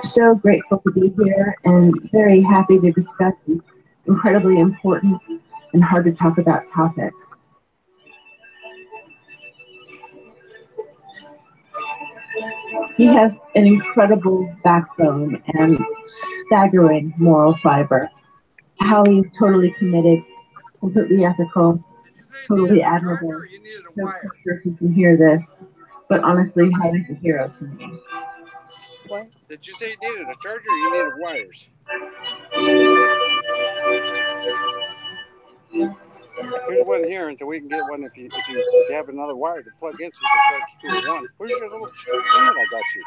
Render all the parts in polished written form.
So grateful to be here and very happy to discuss these incredibly important and hard to talk about topics. He has an incredible backbone and staggering moral fiber. Howie is totally committed, completely ethical, totally admirable. No sure if you can hear this, but honestly, Howie's a hero to me. What? Did you say you needed a charger or you needed wires? There's one here until we can get one if you have another wire to plug in so you can charge two at once. Where's your little thing that I got you?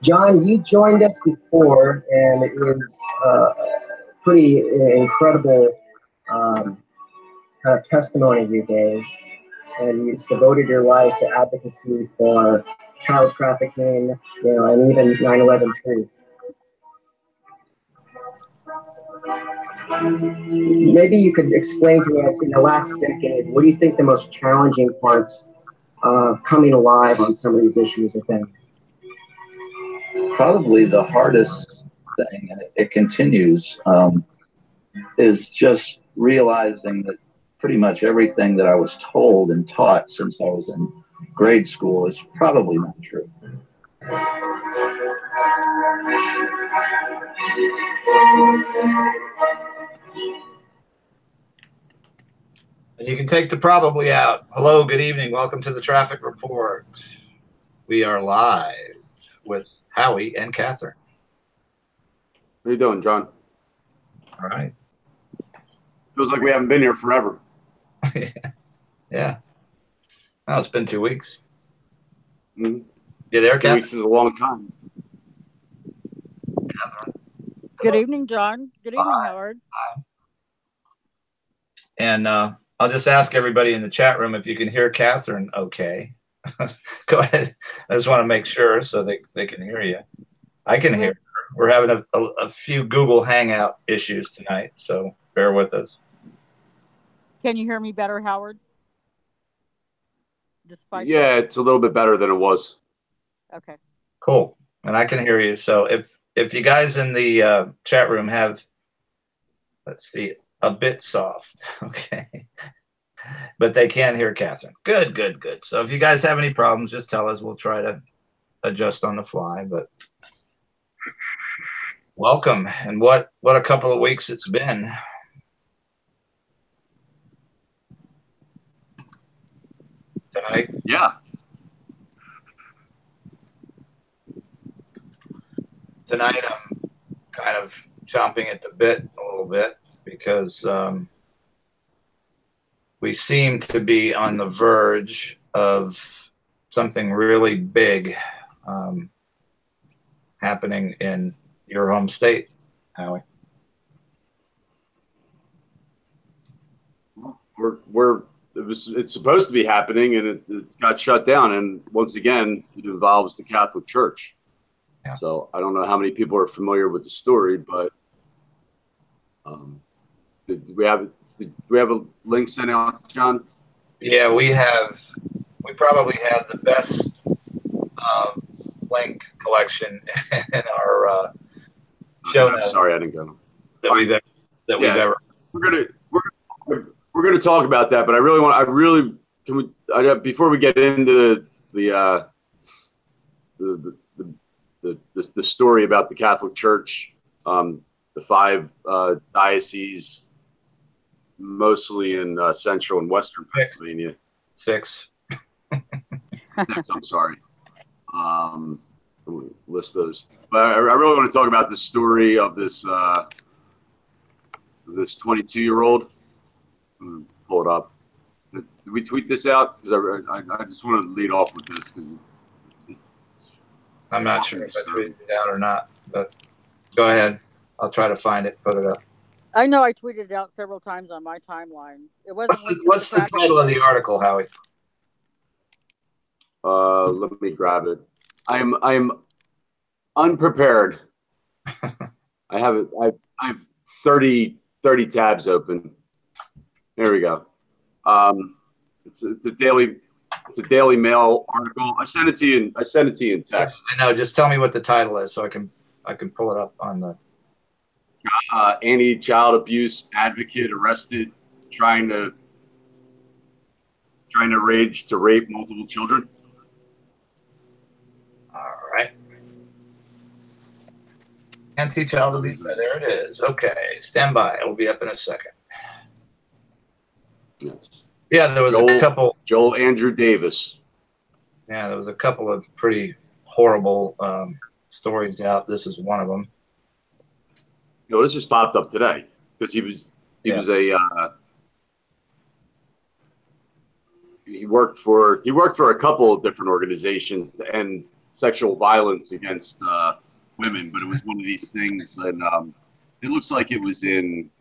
John, you joined us before, and it was pretty incredible kind of testimony you gave. And you devoted your life to advocacy for child trafficking, and even 9/11 truth. Maybe you could explain to us, in the last decade, what do you think the most challenging parts of coming alive on some of these issues have been? Probably the hardest thing, and it continues, is just realizing that pretty much everything that I was told and taught since I was in grade school is probably not true. And you can take the probably out. Hello, good evening. Welcome to the Traffic Report. We are live with Howie and Catherine. How you doing, John? All right. Feels like we haven't been here forever. Yeah. Well, it's been 2 weeks. Mm-hmm. You there, Catherine? 2 weeks is a long time. Good evening, John. Good evening, Howard. And I'll just ask everybody in the chat room if you can hear Catherine okay. Go ahead. I just want to make sure so they can hear you. I can hear her. We're having a few Google Hangout issues tonight, so bear with us. Can you hear me better, Howard? Yeah, it's a little bit better than it was. Okay. Cool. And I can hear you. So if you guys in the chat room have, let's see, a bit soft, okay, but they can hear Catherine. Good, good, good. So if you guys have any problems, just tell us. We'll try to adjust on the fly. But welcome, and what a couple of weeks it's been. Tonight. Yeah. Tonight I'm kind of chomping at the bit a little bit because we seem to be on the verge of something really big happening in your home state, Howie. It's supposed to be happening, and it got shut down. And once again, it involves the Catholic Church. Yeah. So I don't know how many people are familiar with the story, but do we have a link sent out, John? Yeah, we probably have the best link collection in our show notes. Sorry, I didn't get them. That we've ever. We're gonna talk about that, but before we get into the story about the Catholic Church, the 5 dioceses, mostly in central and western Pennsylvania. 6. 6, I'm sorry. List those. But I really want to talk about the story of this 22-year-old. Pull it up. Did we tweet this out? Because I just want to lead off with this. I'm not sure if I tweeted it out or not, but go ahead. I'll try to find it, put it up. I know I tweeted it out several times on my timeline. It wasn't. What's the title of the article, Howie? Let me grab it. I am unprepared I have it. I have 30 tabs open. There we go. It's a Daily Mail article. I sent it to you. I sent it to you in text. I know. Just tell me what the title is so I can pull it up on the. Anti-child abuse advocate arrested, trying to rage to rape multiple children. All right. Anti-child abuse. There it is. Okay. Stand by. It will be up in a second. Yes. Yeah, there was a couple. Joel Andrew Davis. Yeah, there was a couple of pretty horrible stories out. This is one of them. No, this just popped up today because he worked for a couple of different organizations to end sexual violence against women, but it was one of these things, and it looks like it was in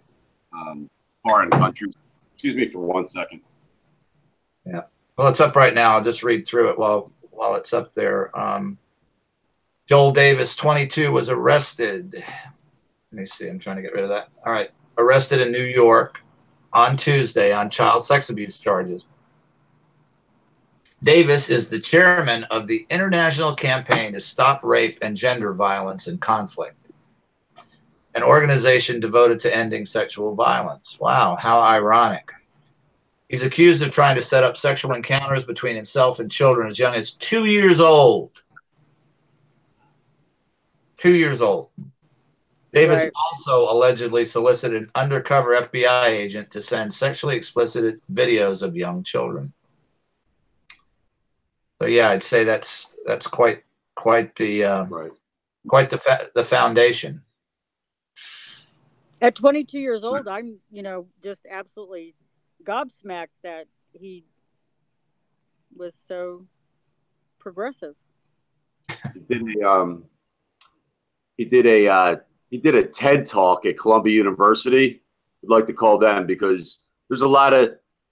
foreign countries. Excuse me for 1 second. Yeah. Well, it's up right now. I'll just read through it while it's up there. Joel Davis, 22, was arrested. Let me see. I'm trying to get rid of that. All right. Arrested in New York on Tuesday on child sex abuse charges. Davis is the chairman of the International Campaign to Stop Rape and Gender Violence and Conflict, an organization devoted to ending sexual violence. Wow, how ironic. He's accused of trying to set up sexual encounters between himself and children as young as 2 years old. 2 years old. Davis also allegedly solicited an undercover FBI agent to send sexually explicit videos of young children. So yeah, I'd say that's quite the the foundation. At 22 years old, I'm just absolutely gobsmacked that he was so progressive. He did a TED talk at Columbia University. I'd like to call them because there's a lot of,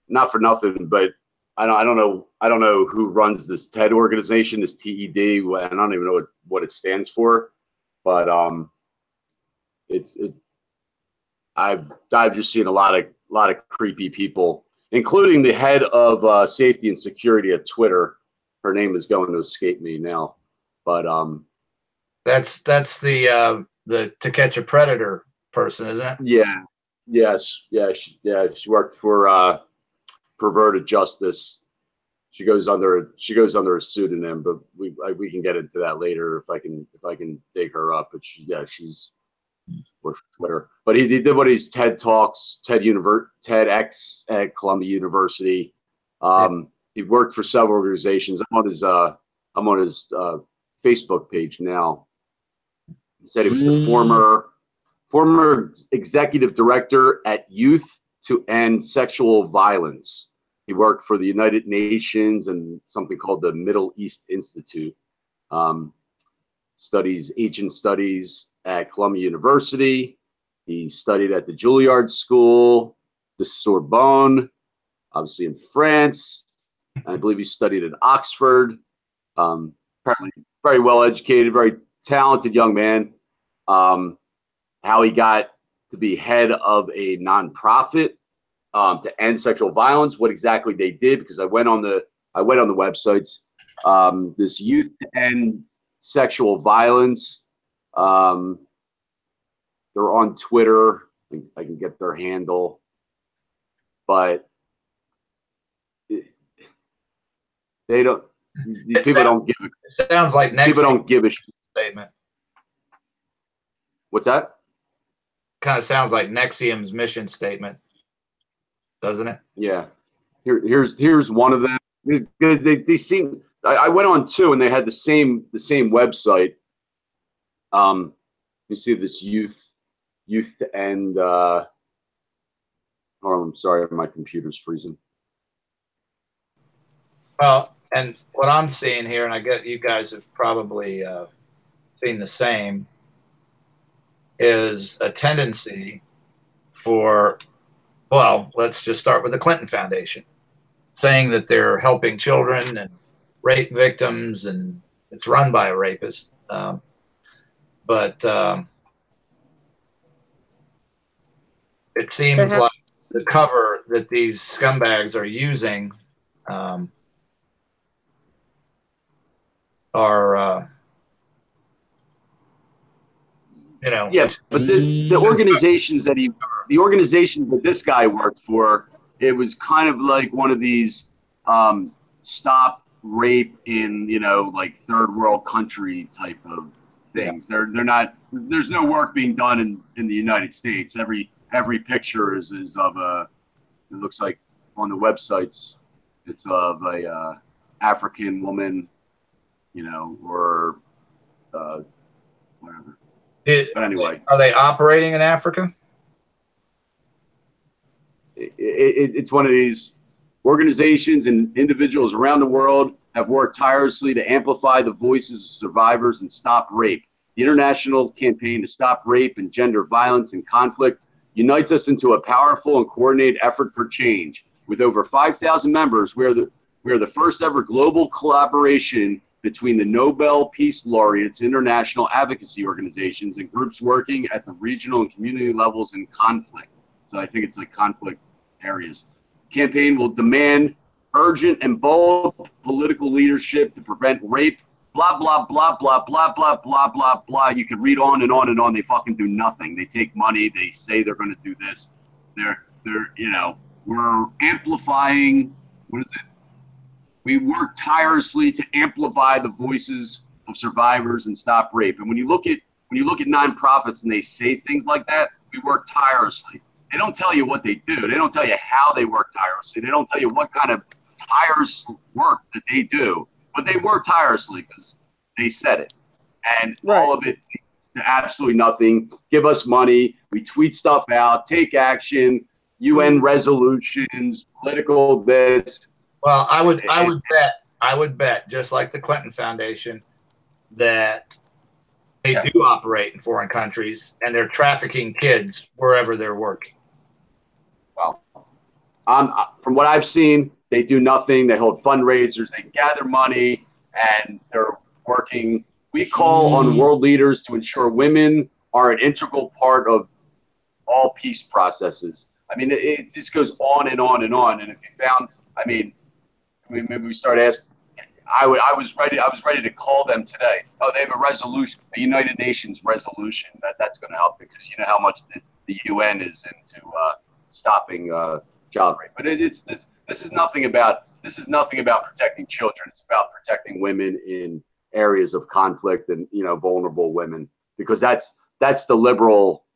not for nothing, but I don't know who runs this TED organization, this TED. I don't even know what it stands for, but I've just seen a lot of creepy people, including the head of safety and security at Twitter. Her name is going to escape me now, but that's the To Catch a Predator person, isn't it? Yeah. Yes. Yeah. She worked for Perverted Justice. She goes under a pseudonym, but we can get into that later if I can dig her up. But she's worked for Twitter. But he did one of these TED Talks, TEDx at Columbia University. He worked for several organizations. I'm on his Facebook page now. He said he was the former executive director at Youth to End Sexual Violence. He worked for the United Nations and something called the Middle East Institute. Studies Asian studies at Columbia University. He studied at the Juilliard School, the Sorbonne, obviously in France. I believe he studied at Oxford. Apparently very well educated, very talented young man. How he got to be head of a nonprofit to end sexual violence, what exactly they did, because I went on the websites. This Youth to End Sexual Violence. They're on Twitter. I can get their handle, but they don't. These people don't give. It sounds like next people don't give a statement. What's that? Kind of sounds like NXIVM's mission statement, doesn't it? Yeah. Here's one of them. They seem. I went on too, and they had the same website. You see this youth to end. Oh, I'm sorry, my computer's freezing. Well, and what I'm seeing here, and I get you guys have probably seen the same, is a tendency for, well, let's just start with the Clinton Foundation, saying that they're helping children and rape victims, and it's run by a rapist. But it seems like the cover that these scumbags are using are, you know. Yes, but the organizations that this guy worked for, it was kind of like one of these stop rape in, you know, like third world country type of things. They're not. There's no work being done in the United States. Every picture is of a. It looks like on the websites, it's of a African woman, you know, or whatever. But anyway, are they operating in Africa? It's one of these organizations and individuals around the world have worked tirelessly to amplify the voices of survivors and stop rape. The international campaign to stop rape and gender violence and conflict unites us into a powerful and coordinated effort for change. With over 5,000 members, we are the first ever global collaboration between the Nobel Peace Laureates, international advocacy organizations, and groups working at the regional and community levels in conflict. So I think it's like conflict areas. Campaign will demand urgent and bold political leadership to prevent rape, blah, blah, blah, blah, blah, blah, blah, blah, blah. You could read on and on and on. They fucking do nothing. They take money. They say they're going to do this. They're, you know, we're amplifying, what is it? We work tirelessly to amplify the voices of survivors and stop rape. And when you look at nonprofits and they say things like that, we work tirelessly. They don't tell you what they do. They don't tell you how they work tirelessly. They don't tell you what kind of tireless work that they do. But they work tirelessly because they said it. And all of it leads to absolutely nothing. Give us money. We tweet stuff out. Take action. UN resolutions. Political this. Well, I would bet, just like the Clinton Foundation, that they do operate in foreign countries and they're trafficking kids wherever they're working. Well, from what I've seen, they do nothing. They hold fundraisers, they gather money, and they're working. We call on world leaders to ensure women are an integral part of all peace processes. I mean, it just goes on and on and on. And if you found, I mean, maybe we start asking. I was ready to call them today. Oh, they have a resolution, a United Nations resolution that's going to help, because you know how much the UN is into stopping child rape. But this is nothing about protecting children. It's about protecting women in areas of conflict and, you know, vulnerable women, because that's the liberal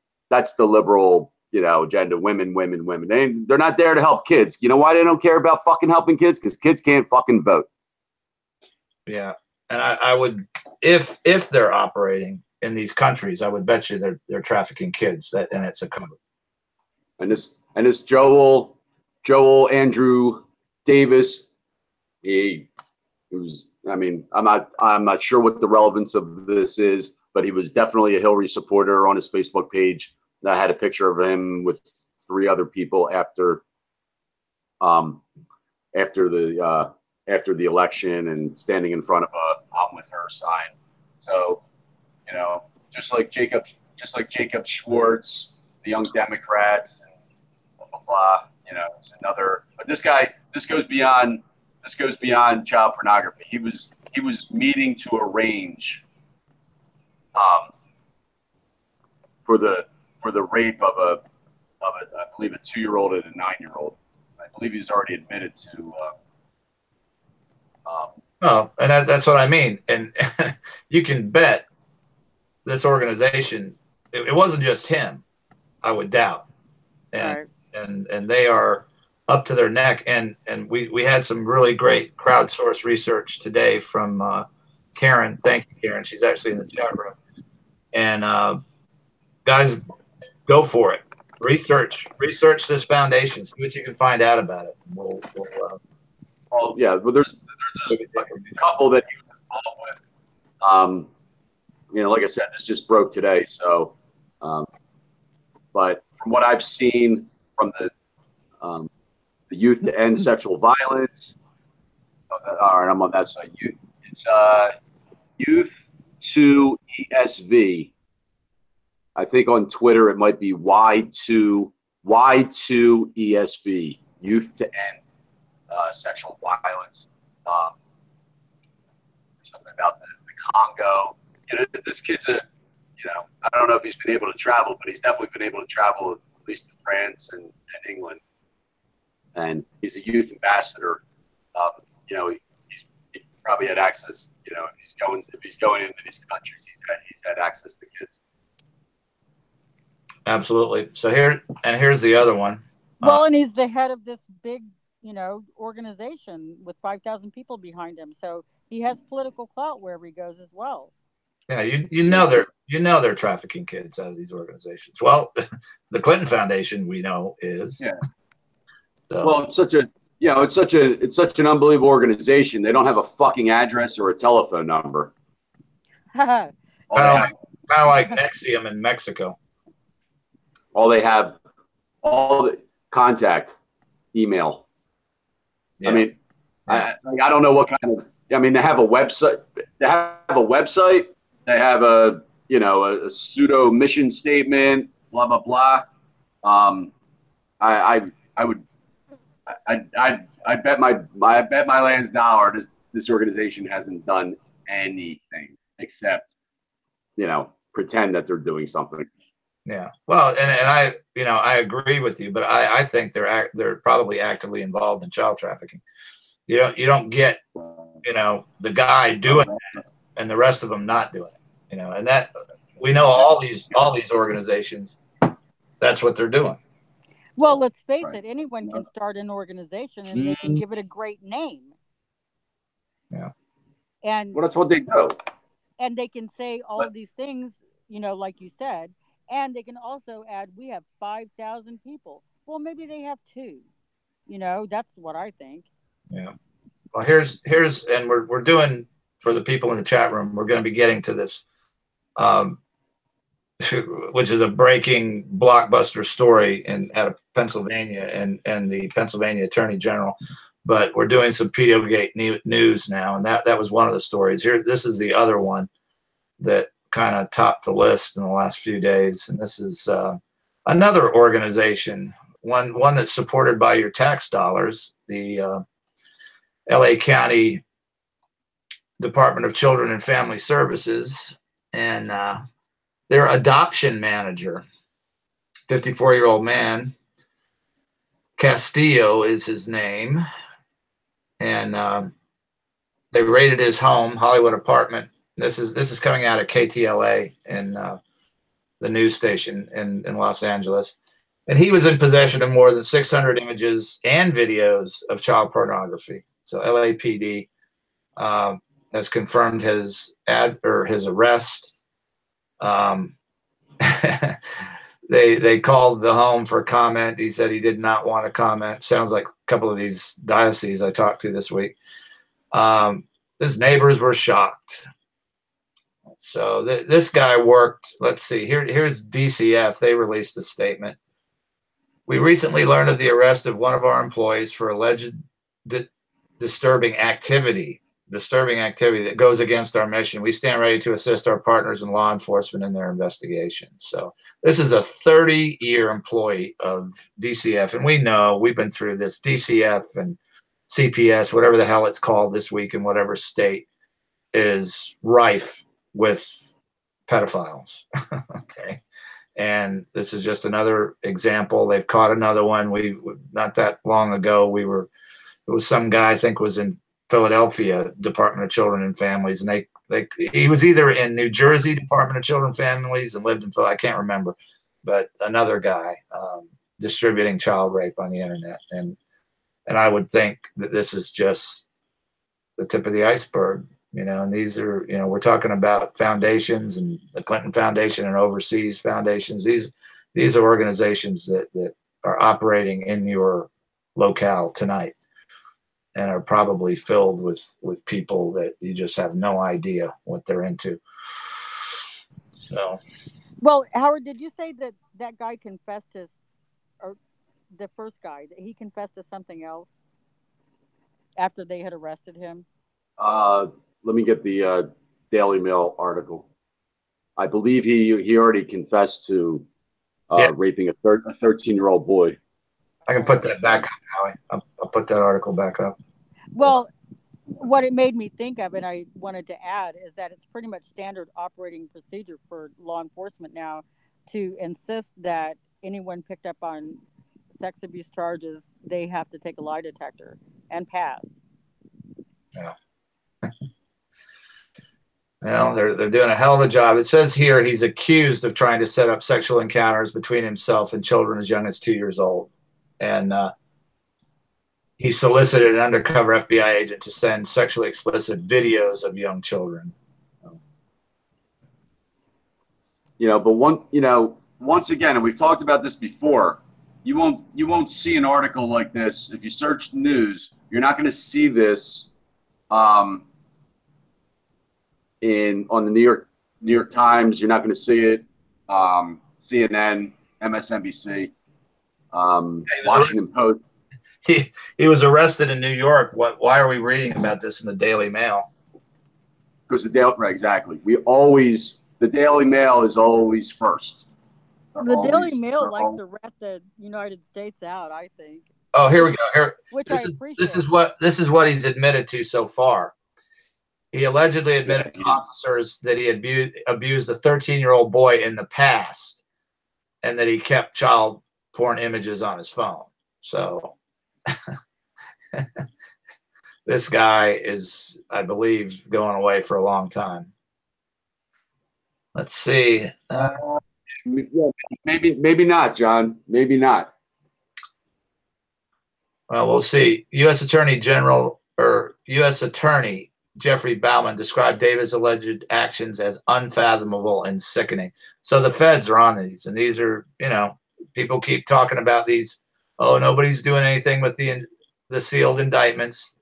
you know, agenda. Women. They're not there to help kids. You know why they don't care about fucking helping kids? Because kids can't fucking vote. Yeah, and I would, if they're operating in these countries, I would bet you they're trafficking kids. And it's a cover. And this Joel Andrew Davis, he was. I mean, I'm not sure what the relevance of this is, but he was definitely a Hillary supporter on his Facebook page. I had a picture of him with 3 other people after the election, and standing in front of a "I'm with her" sign. So, you know, just like Jacob Schwartz, the Young Democrats, and blah blah blah. You know, it's another. But this goes beyond child pornography. He was meeting to arrange for the rape of I believe a 2-year-old and a 9-year-old. I believe he's already admitted to. Oh, and that's what I mean. And you can bet this organization, it wasn't just him, I would doubt. And and they are up to their neck. And we had some really great crowdsourced research today from Karen. Thank you, Karen. She's actually in the chat room. And guys, go for it. Research this foundation. See what you can find out about it. Well, yeah, well, there's a couple that he was involved with. You know, like I said, this just broke today. So, but from what I've seen from the Youth to End Sexual Violence, all right, I'm on that side. It's Youth to ESV. I think on Twitter it might be Y2 Y2ESV, Youth to End Sexual Violence. Something about the Congo. You know, this kid's I don't know if he's been able to travel, but he's definitely been able to travel at least to France and England. And he's a youth ambassador. You know, he probably had access. You know, if he's going into these countries, he's had access to kids. Absolutely. So here's the other one. Well, and he's the head of this big, organization with 5,000 people behind him. So he has political clout wherever he goes as well. Yeah, you know they're trafficking kids out of these organizations. Well, the Clinton Foundation we know is. Yeah. So. Well, it's such an unbelievable organization. They don't have a fucking address or a telephone number. Kind of like Nexium in Mexico. All they have, all the contact, email. Yeah. I mean, I don't know what kind of. I mean, they have a website. They have a a pseudo mission statement. Blah blah blah. I bet my last dollar this organization hasn't done anything except pretend that they're doing something. Yeah. Well, and I I agree with you, but I think they're probably actively involved in child trafficking. You don't get the guy doing it and the rest of them not doing it. And that we know all these organizations, that's what they're doing. Well, let's face it, anyone can start an organization and they can give it a great name. Yeah. And well, that's what they do. And they can say all of these things, like you said, and they can also add, we have 5,000 people. Well, maybe they have 2. That's what I think. Yeah. Well, here's and we're doing, for the people in the chat room, we're going to be getting to this, which is a breaking blockbuster story out of Pennsylvania and the Pennsylvania Attorney General. But we're doing some Pedogate news now, and that was one of the stories. Here, this is the other one that kind of topped the list in the last few days, and this is another organization, one that's supported by your tax dollars, the LA County Department of Children and Family Services, and their adoption manager, 54-year-old man, Castillo is his name, and they raided his home, Hollywood apartment. This is coming out of KTLA and the news station in Los Angeles. And he was in possession of more than 600 images and videos of child pornography. So LAPD has confirmed his arrest. They called the home for comment. He said he did not want to comment. Sounds like a couple of these dioceses I talked to this week. His neighbors were shocked. So this guy worked. Let's see. Here's DCF. They released a statement. We recently learned of the arrest of one of our employees for alleged disturbing activity that goes against our mission. We stand ready to assist our partners in law enforcement in their investigation. So this is a 30-year employee of DCF, and we know, we've been through this, DCF and CPS, whatever the hell it's called this week in whatever state, is rife with pedophiles. Okay. And this is just another example. They've caught another one. We not that long ago, it was some guy, I think was in Philadelphia, Department of Children and Families, and he was either in New Jersey Department of Children and Families and lived in Philly, I can't remember, but another guy distributing child rape on the internet. And I would think that this is just the tip of the iceberg, and these are, we're talking about foundations and the Clinton Foundation and overseas foundations. These are organizations that are operating in your locale tonight and are probably filled with people that you just have no idea what they're into. So, well, Howard, did you say that guy confessed or the first guy, that he confessed to something else after they had arrested him? Let me get the Daily Mail article. I believe he already confessed to Yeah. raping a 13-year-old boy. I can put that back up, Howie. I'll put that article back up. Well, what it made me think of, and I wanted to add, is that it's pretty much standard operating procedure for law enforcement now to insist that anyone picked up on sex abuse charges, they have to take a lie detector and pass. Yeah. Well, they're doing a hell of a job. It says here he's accused of trying to set up sexual encounters between himself and children as young as 2 years old. And he solicited an undercover FBI agent to send sexually explicit videos of young children. But once again, and we've talked about this before, you won't see an article like this. If you search the news, you're not going to see this on the New York Times. You're not going to see it CNN, MSNBC, Washington Post. He was arrested in New York. Why are we reading about this in the Daily Mail? Because exactly. The Daily Mail is always first. Daily Mail likes to rat the United States out, I think. Oh, here we go. Here, which I appreciate. This is what he's admitted to so far. He allegedly admitted to officers that he abused a 13-year-old boy in the past, and that he kept child porn images on his phone. So this guy is, I believe, going away for a long time. Let's see. Maybe not, John. Maybe not. Well, we'll see. U.S. Attorney Jeffrey Bauman described David's alleged actions as unfathomable and sickening. So the feds are on these, and these are, people keep talking about these. Oh, nobody's doing anything with the sealed indictments.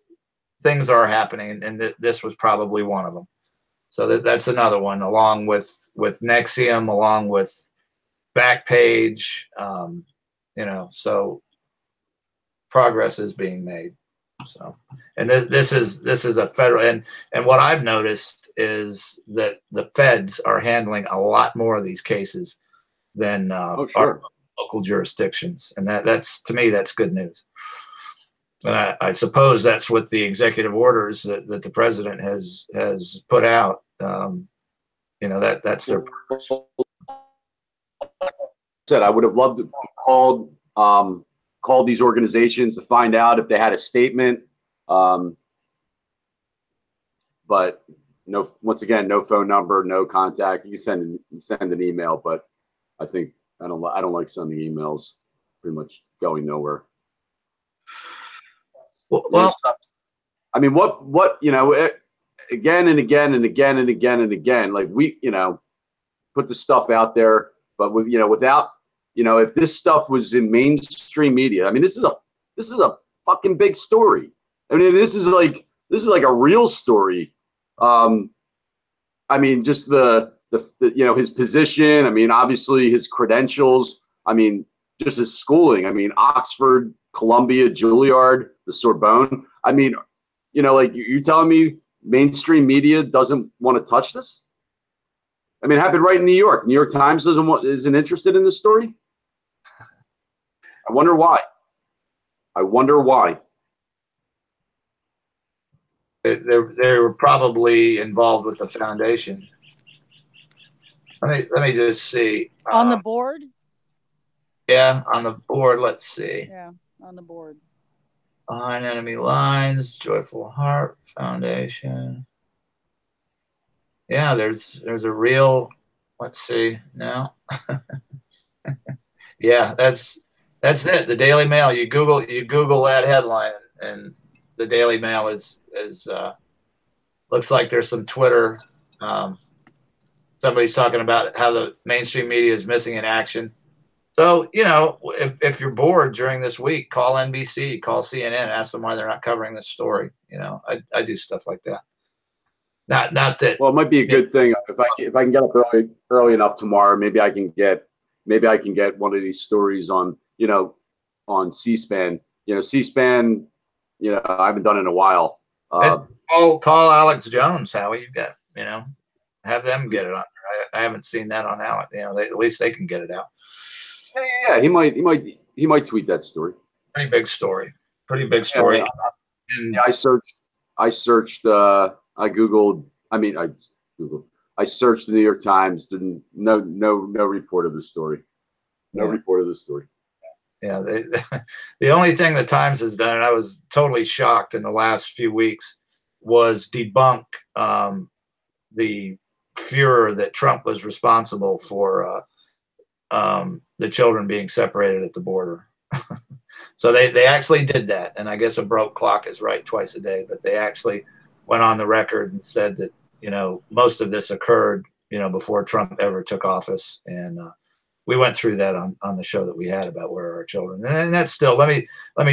Things are happening, and this was probably one of them. So that's another one, along with Nexium, along with Backpage. So progress is being made. So, and this is a federal, and what I've noticed is that the feds are handling a lot more of these cases than our local jurisdictions, and that's, to me, that's good news. And I suppose that's what the executive orders that the president has put out. That's their purpose. Said I would have loved to have called these organizations to find out if they had a statement, but no. Once again, no phone number, no contact. You can send an email, but I don't like sending emails. Pretty much going nowhere. Well, I mean, again and again and again and again and again, like we, put the stuff out there, but without, if this stuff was in mainstream media, I mean, this is a fucking big story. I mean, this is like a real story. I mean, just the his position. I mean, obviously his credentials. I mean, just his schooling. I mean, Oxford, Columbia, Juilliard, the Sorbonne. I mean, you're telling me mainstream media doesn't want to touch this? I mean, it happened right in New York. New York Times isn't interested in this story. I wonder why. They were probably involved with the foundation. Let me just see. On the board? Yeah, on the board. Let's see. Yeah, on the board. Behind Enemy Lines, Joyful Heart Foundation. Yeah, there's a real. Let's see now. Yeah, that's it. The Daily Mail. You Google that headline, and the Daily Mail is looks like there's some Twitter. Somebody's talking about how the mainstream media is missing in action. So, if you're bored during this week, call NBC, call CNN, ask them why they're not covering this story. I do stuff like that. Not that. Well, it might be a good thing if I can get up early enough tomorrow. Maybe I can get one of these stories on C-SPAN. C-SPAN. I haven't done it in a while. Call Alex Jones, Howie. You've got have them get it on. I haven't seen that on Alex. At least they can get it out. Yeah, he might tweet that story. Pretty big story. Pretty big story. Yeah, I searched. I Googled. I searched the New York Times. Didn't no report of the story. No report of the story. Yeah, the only thing the Times has done, and I was totally shocked in the last few weeks, was debunk the furor that Trump was responsible for the children being separated at the border. So they actually did that, and I guess a broke clock is right twice a day. But they actually went on the record and said that most of this occurred before Trump ever took office, and we went through that on the show that we had about where are our children, and that's still let me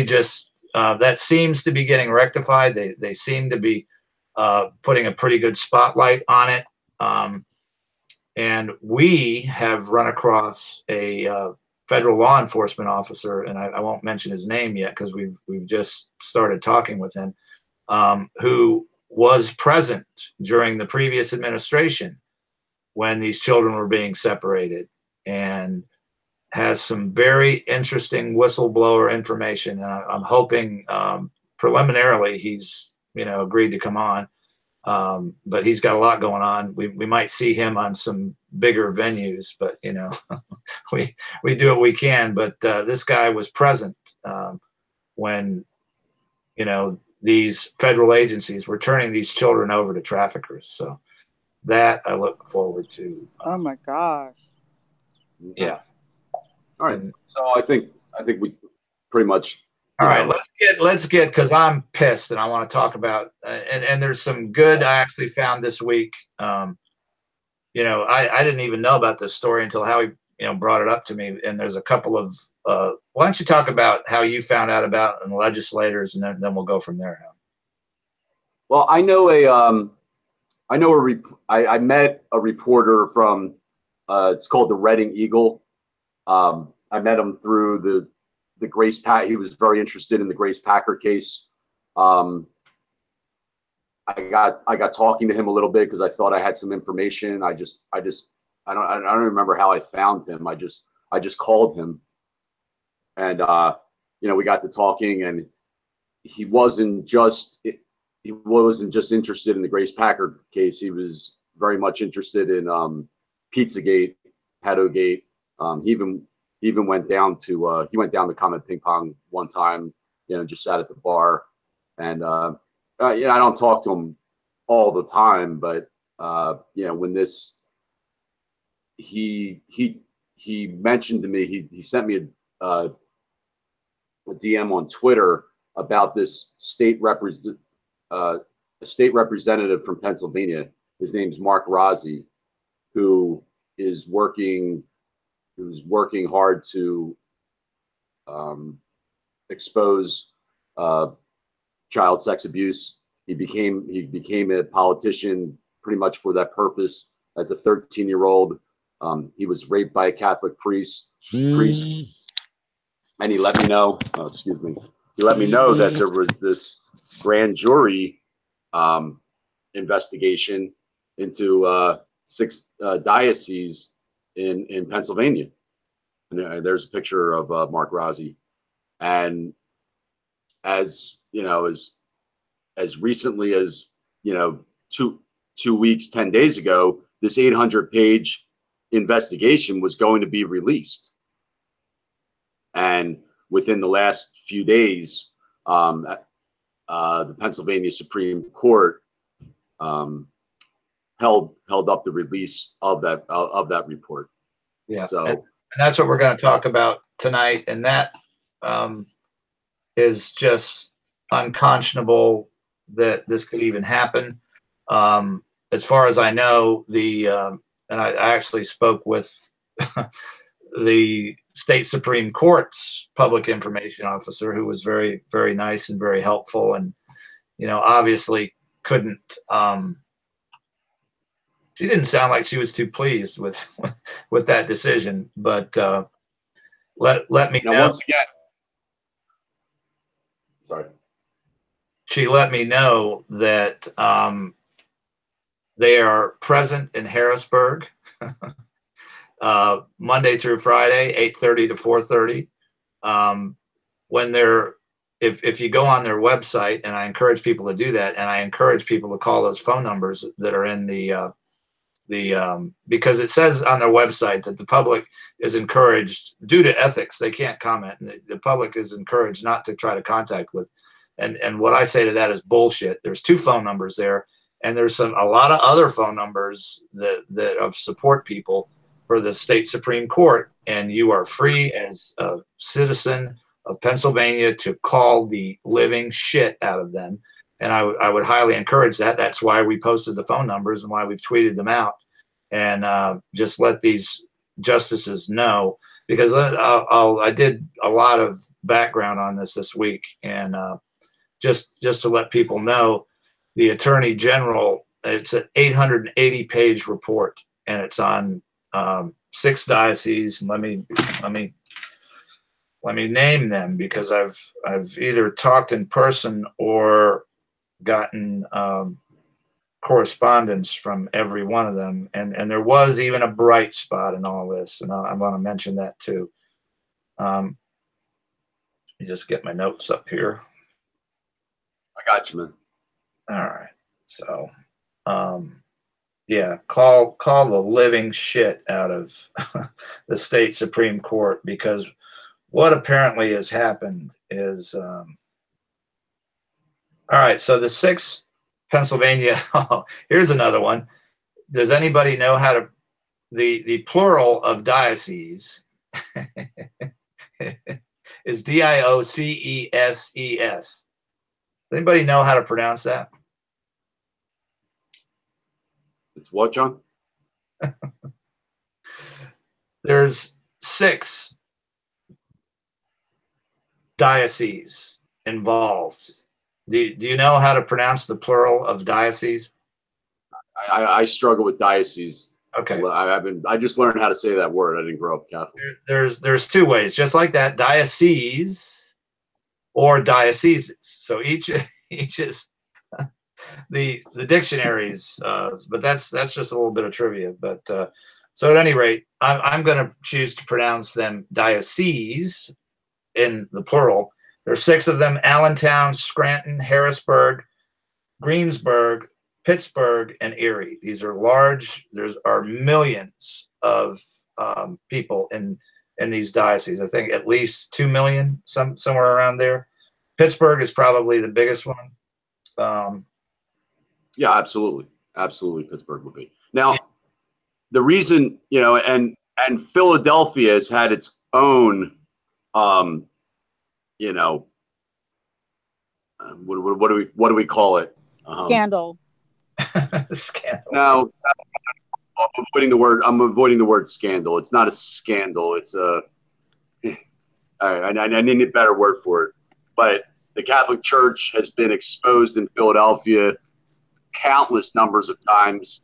just that seems to be getting rectified. They seem to be putting a pretty good spotlight on it, and we have run across a federal law enforcement officer, and I won't mention his name yet because we've just started talking with him, who was present during the previous administration when these children were being separated, and has some very interesting whistleblower information. And I'm hoping preliminarily he's agreed to come on, but he's got a lot going on. We might see him on some bigger venues, but we do what we can. But this guy was present when these federal agencies were turning these children over to traffickers. So that I look forward to. Oh my gosh. Yeah. All right. So I think we pretty much. All right. Let's get because I'm pissed and I want to talk about and there's some good I actually found this week. I didn't even know about this story until Howie brought it up to me. And there's a couple of why don't you talk about how you found out about and legislators, and then we'll go from there. Well, I met a reporter from it's called the Reading Eagle. I met him through the Grace Pack. He was very interested in the Grace Packer case. I got talking to him a little bit because I thought I had some information. I don't remember how I found him. I just called him, and we got to talking, and he wasn't just interested in the Grace Packer case. He was very much interested in Pizzagate, Pedogate. He even went down to Comet Ping Pong one time. Just sat at the bar, and I don't talk to him all the time, but when this he mentioned to me, he sent me a DM on Twitter about this state representative from Pennsylvania. His name's Mark Rossi, who's working hard to expose child sex abuse. He became a politician pretty much for that purpose. As a 13-year-old, he was raped by a Catholic priest, and he let me know. Oh, excuse me. He let me know that there was this grand jury investigation into 6 dioceses in Pennsylvania. And there's a picture of Mark Rossi. And as recently as 2 weeks, 10 days ago, this 800-page investigation was going to be released. And within the last few days, the Pennsylvania Supreme Court held up the release of that report. Yeah. So, and that's what we're going to talk about tonight, and that is just unconscionable that this could even happen. As far as I know, and I actually spoke with the state Supreme Court's public information officer, who was very, very nice and very helpful, and obviously couldn't. She didn't sound like she was too pleased with that decision, but let me know. Once again, sorry. She let me know that they are present in Harrisburg. Monday through Friday, 8:30 to 4:30. When they're, if you go on their website, and I encourage people to do that, and I encourage people to call those phone numbers that are in because it says on their website that the public is encouraged, due to ethics, they can't comment. And the public is encouraged not to try to contact with. And what I say to that is bullshit. There's 2 phone numbers there, and there's a lot of other phone numbers that of support people for the state Supreme Court. And you are free as a citizen of Pennsylvania to call the living shit out of them. And I would highly encourage that. That's why we posted the phone numbers and why we've tweeted them out. And just let these justices know, because I did a lot of background on this week. And just to let people know, the Attorney General, it's an 880-page report, and it's on 6 dioceses. And let me name them, because I've either talked in person or gotten correspondence from every one of them, and there was even a bright spot in all this, and I want to mention that too. You just get my notes up here. I got you, man. All right, so yeah, call the living shit out of the state Supreme Court, because what apparently has happened is all right, so the 6 Pennsylvania, oh, here's another one. Does anybody know how to, the plural of diocese is dioceses. Does anybody know how to pronounce that? It's what, John? There's 6 dioceses involved. Do you know how to pronounce the plural of diocese? I struggle with diocese. Okay. I just learned how to say that word. I didn't grow up Catholic. There's 2 ways, just like that: diocese or dioceses. So each is the dictionaries, but that's just a little bit of trivia. But so at any rate, I'm going to choose to pronounce them diocese in the plural. There's 6 of them: Allentown, Scranton, Harrisburg, Greensburg, Pittsburgh, and Erie. These are large. There are millions of people in these dioceses. I think at least 2 million, somewhere around there. Pittsburgh is probably the biggest one. Yeah, absolutely. Pittsburgh would be. Now, the reason, and Philadelphia has had its own, what do we call it? Scandal. Scandal. No, I'm avoiding the word scandal. It's not a scandal. It's a. I need a better word for it. But the Catholic Church has been exposed in Philadelphia countless numbers of times.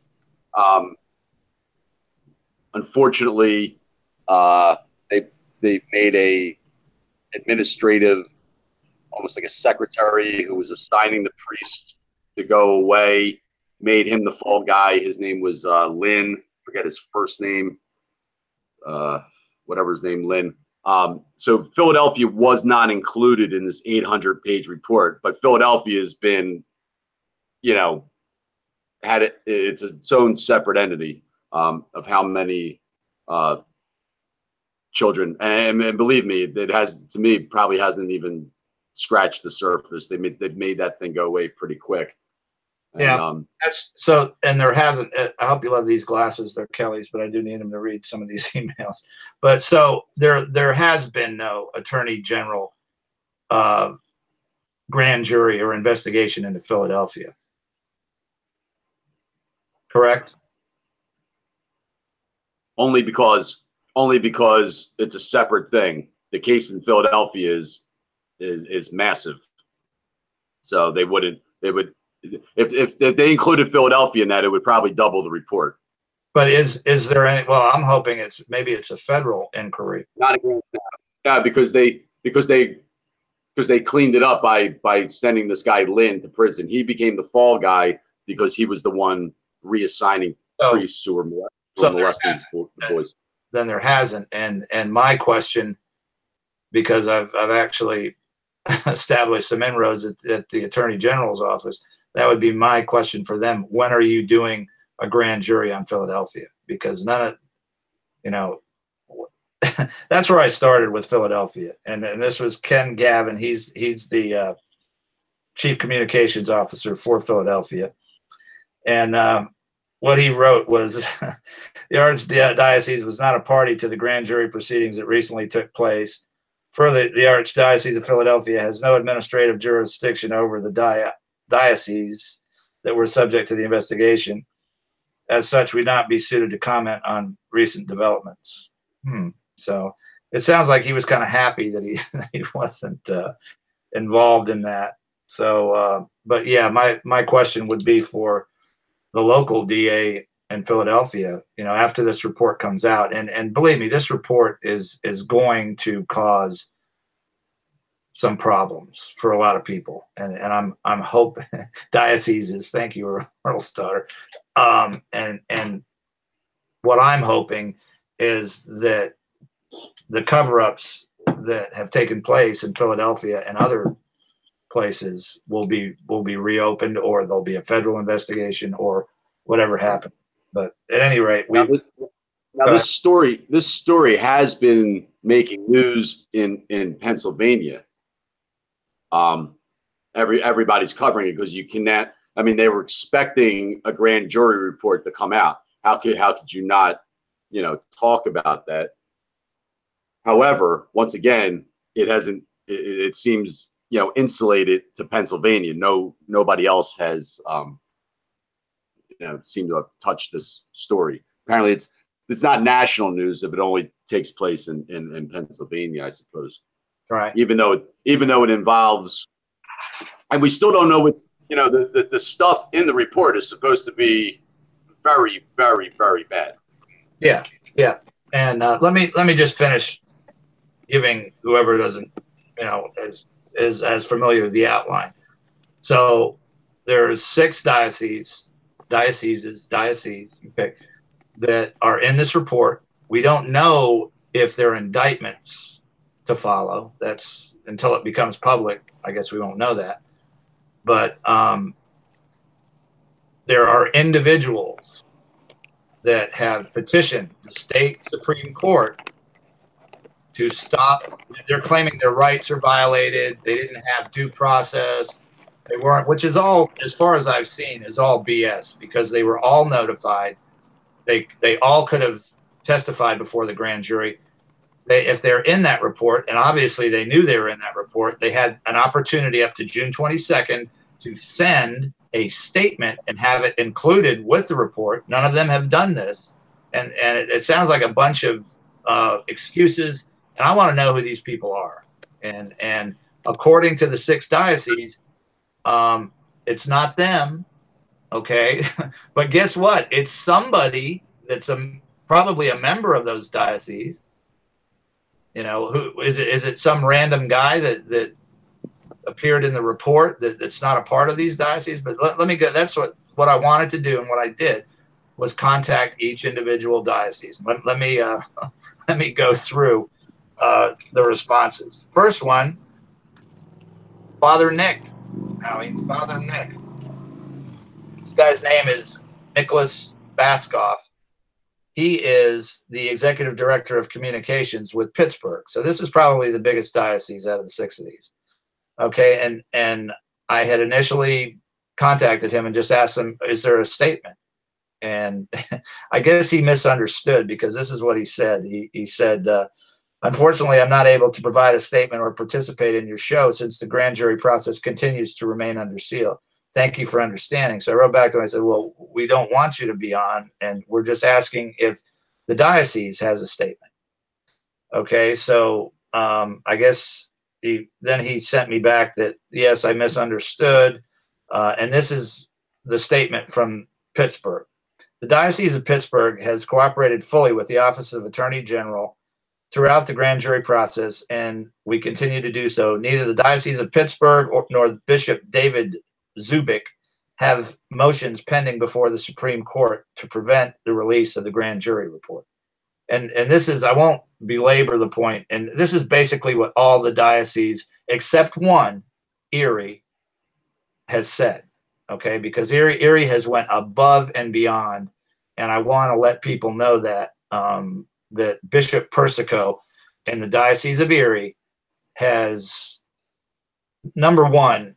Unfortunately, they made a administrative, almost like a secretary, who was assigning the priest to go away, made him the fall guy. His name was Lynn. Forget his first name. Whatever his name, Lynn. So Philadelphia was not included in this 800-page report, but Philadelphia has been, it's its own separate entity of how many children, and believe me, it has, to me, probably hasn't even scratched the surface. They've made that thing go away pretty quick. Yeah, that's so. And there hasn't. I hope you love these glasses. They're Kelly's, but I do need them to read some of these emails. But so there has been no attorney general, grand jury, or investigation into Philadelphia. Correct. Only because it's a separate thing. The case in Philadelphia is massive. So they would. If they included Philadelphia in that, it would probably double the report. But is there any? Well, I'm hoping maybe it's a federal inquiry. Not a grand, yeah, because they cleaned it up by sending this guy Lynn to prison. He became the fall guy because he was the one reassigning priests who were molesting the boys. than there hasn't. And my question, because I've actually established some inroads at the Attorney General's office, that would be my question for them. When are you doing a grand jury on Philadelphia? Because none of, you know, that's where I started with Philadelphia. And this was Ken Gavin. He's the chief communications officer for Philadelphia. And what he wrote was the Archdiocese was not a party to the grand jury proceedings that recently took place. Further, the Archdiocese of Philadelphia has no administrative jurisdiction over the dioceses that were subject to the investigation. As such, we'd not be suited to comment on recent developments. So it sounds like he was kind of happy that he wasn't involved in that. So, but yeah, my question would be for the local DA in Philadelphia, you know, after this report comes out, and believe me, this report is going to cause some problems for a lot of people, and I'm hoping dioceses. Thank you, Earl Stoddard. And what I'm hoping is that the cover-ups that have taken place in Philadelphia and other places will be reopened, or there'll be a federal investigation, or whatever happened. But at any rate, this story has been making news in Pennsylvania. Everybody's covering it because you cannot. I mean, they were expecting a grand jury report to come out. How could you not, you know, talk about that? However, once again, it hasn't. It seems, you know, insulated to Pennsylvania. Nobody else has, you know, seemed to have touched this story. Apparently, it's not national news if it only takes place in Pennsylvania, I suppose. Right. Even though it involves, and we still don't know what, you know, the stuff in the report is supposed to be very, very, very bad. Yeah. And let me just finish giving whoever doesn't, you know, is as familiar with the outline. So there's 6 dioceses, you pick, that are in this report. We don't know if there are indictments to follow. That's until it becomes public. I guess we won't know that. But there are individuals that have petitioned the state Supreme Court to stop. They're claiming their rights are violated. They didn't have due process. They weren't, which is all, as far as I've seen, is all BS, because they were all notified. They all could have testified before the grand jury. If they're in that report, and obviously they knew they were in that report, they had an opportunity up to June 22nd to send a statement and have it included with the report. None of them have done this. And it sounds like a bunch of excuses. And I want to know who these people are. And according to the 6 dioceses, it's not them. Okay. But guess what? It's somebody that's probably a member of those dioceses. You know, who is it? Is it some random guy that appeared in the report that's not a part of these dioceses? But let me go. That's what I wanted to do, and what I did was contact each individual diocese. Let me go through the responses. First one, Father Nick. Father Nick. This guy's name is Nicholas Baskoff. He is the executive director of communications with Pittsburgh. So this is probably the biggest diocese out of the 6 of these. Okay, and I had initially contacted him and just asked him, is there a statement? And I guess he misunderstood, because this is what he said. He said, unfortunately, I'm not able to provide a statement or participate in your show since the grand jury process continues to remain under seal. Thank you for understanding. So I wrote back to him. I said, well, we don't want you to be on, and we're just asking if the diocese has a statement. Okay, so I guess he sent me back that, yes, I misunderstood. And this is the statement from Pittsburgh. The Diocese of Pittsburgh has cooperated fully with the Office of Attorney General throughout the grand jury process, and we continue to do so. Neither the Diocese of Pittsburgh nor Bishop David Zubik have motions pending before the Supreme Court to prevent the release of the grand jury report. and this is, I won't belabor the point, and this is basically what all the dioceses except one, Erie, has said. Okay, because Erie has went above and beyond, and I want to let people know that that Bishop Persico in the Diocese of Erie has, number one,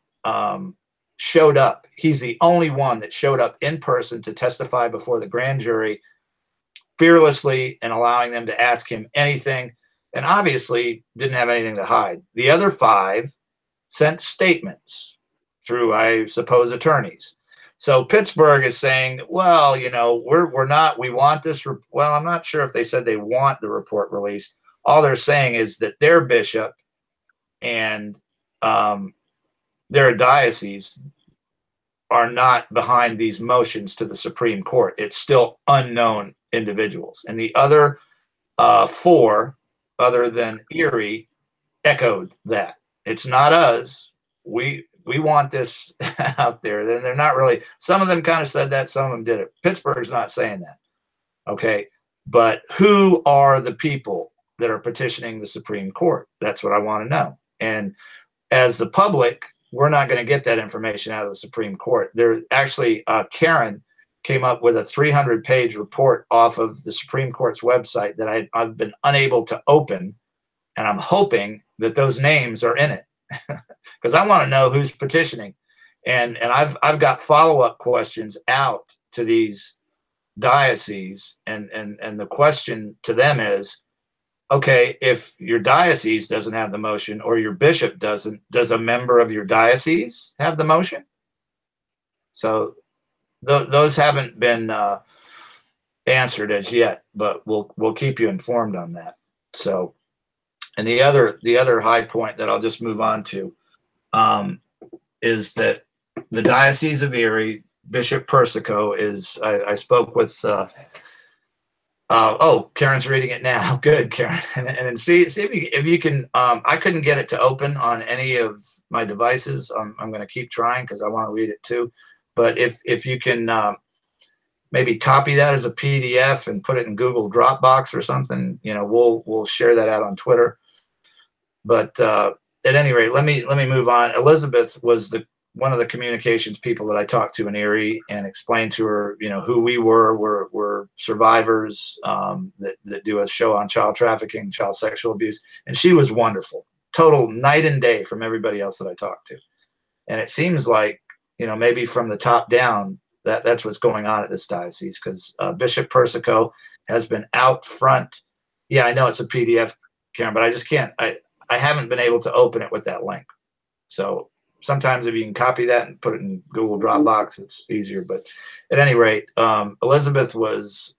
showed up. He's the only one that showed up in person to testify before the grand jury, fearlessly, and allowing them to ask him anything, and obviously didn't have anything to hide. The other 5 sent statements through, I suppose, attorneys. So Pittsburgh is saying, well, you know, we're not, we want this. Well, I'm not sure if they said they want the report released. All they're saying is that their bishop and their diocese are not behind these motions to the Supreme Court. It's still unknown individuals. And the other 4, other than Erie, echoed that. It's not us. We want this out there. Then they're not really, some of them kind of said that, some of them did it. Pittsburgh's not saying that. Okay. But who are the people that are petitioning the Supreme Court? That's what I want to know. And as the public, we're not going to get that information out of the Supreme Court. There actually, Karen came up with a 300-page report off of the Supreme Court's website that I've been unable to open, and I'm hoping that those names are in it because I want to know who's petitioning. And I've got follow-up questions out to these dioceses, and the question to them is, okay, if your diocese doesn't have the motion or your bishop doesn't, does a member of your diocese have the motion? So those haven't been answered as yet, but we'll keep you informed on that. So, and the other high point that I'll just move on to is that the Diocese of Erie, Bishop Persico is, I spoke with, oh, Karen's reading it now. Good, Karen. And see if you can, I couldn't get it to open on any of my devices. I'm going to keep trying because I want to read it too. But if you can maybe copy that as a PDF and put it in Google Dropbox or something, you know, we'll share that out on Twitter. But at any rate, let me move on. Elizabeth was one of the communications people that I talked to in Erie and explained to her, you know, who we were. We're survivors that do a show on child trafficking, child sexual abuse, and she was wonderful, total night and day from everybody else that I talked to. And it seems like, you know, maybe from the top down, that's what's going on at this diocese, because Bishop Persico has been out front. Yeah, I know it's a PDF, Karen, but I just can't. I haven't been able to open it with that link. So sometimes if you can copy that and put it in Google Dropbox, it's easier. But at any rate, Elizabeth was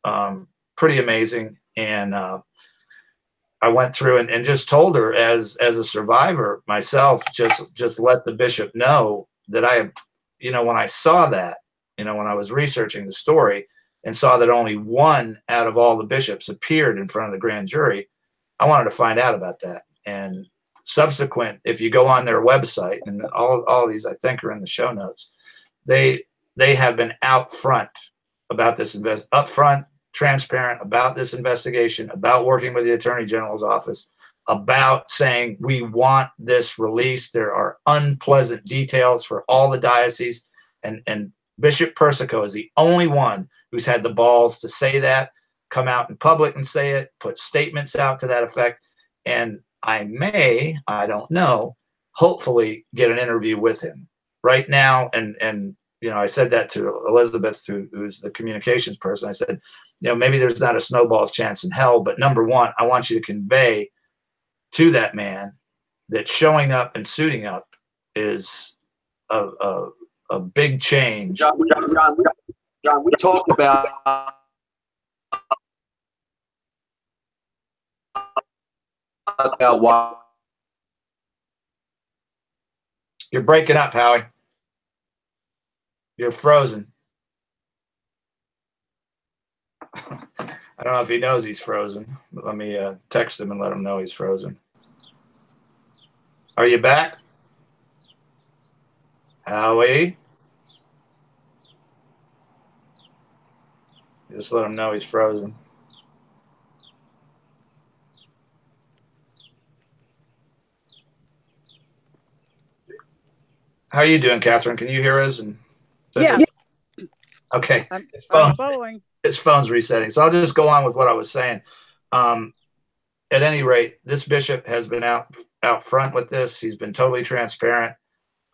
pretty amazing. And I went through and just told her as a survivor myself, just let the bishop know that I, you know, when I saw that, you know, when I was researching the story and saw that only one out of all the bishops appeared in front of the grand jury, I wanted to find out about that. And subsequent, if you go on their website, and all of these I think are in the show notes, they have been out front about this upfront, transparent about this investigation, about working with the Attorney General's office, about saying we want this released. There are unpleasant details for all the dioceses, and Bishop Persico is the only one who's had the balls to say that, come out in public and say it, put statements out to that effect. And I don't know, hopefully get an interview with him right now. And you know, I said that to Elizabeth, who's the communications person. I said, you know, maybe there's not a snowball's chance in hell, but number one, I want you to convey to that man that showing up and suiting up is a big change. John, we talked about why. You're breaking up, Howie. You're frozen. I don't know if he knows he's frozen, but let me text him and let him know he's frozen. Are you back? Howie? Just let him know he's frozen. How are you doing, Catherine? Can you hear us? And Yeah. Okay. I'm following. His phone's resetting. So I'll just go on with what I was saying. At any rate, this bishop has been out front with this. He's been totally transparent.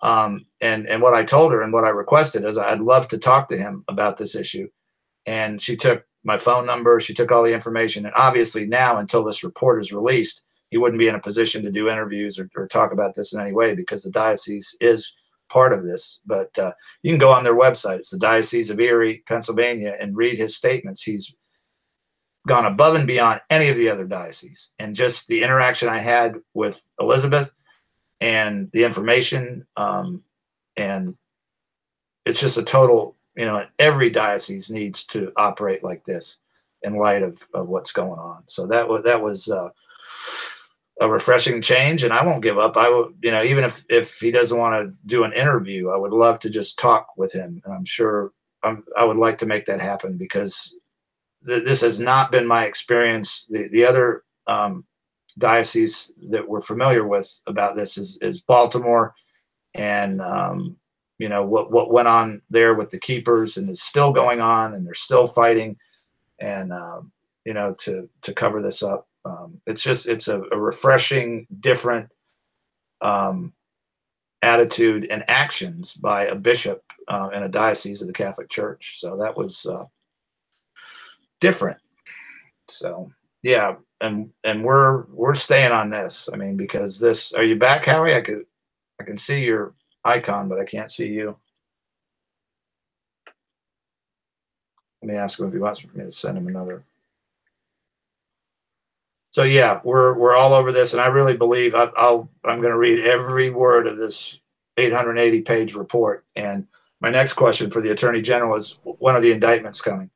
And what I told her and what I requested is I'd love to talk to him about this issue. And she took my phone number. She took all the information. And obviously now, until this report is released, he wouldn't be in a position to do interviews or talk about this in any way because the diocese is part of this. But you can go on their website. It's the Diocese of Erie, Pennsylvania, and read his statements. He's gone above and beyond any of the other dioceses. And just the interaction I had with Elizabeth and the information, and it's just a total, every diocese needs to operate like this in light of what's going on. So that was a refreshing change, and I won't give up. I will, even if he doesn't want to do an interview, I would love to just talk with him. And I'm sure I would like to make that happen because this has not been my experience. The other diocese that we're familiar with about this is Baltimore, and what went on there with the keepers, and is still going on, and they're still fighting, and to cover this up. It's a refreshing, different attitude and actions by a bishop in a diocese of the Catholic Church. So that was different. So yeah, and we're staying on this. I mean, because this. Are you back, Howie? I can see your icon, but I can't see you. Let me ask him if he wants me to send him another. So yeah, we're all over this, and I really believe I'm going to read every word of this 880-page report. And my next question for the Attorney General is, when are the indictments coming?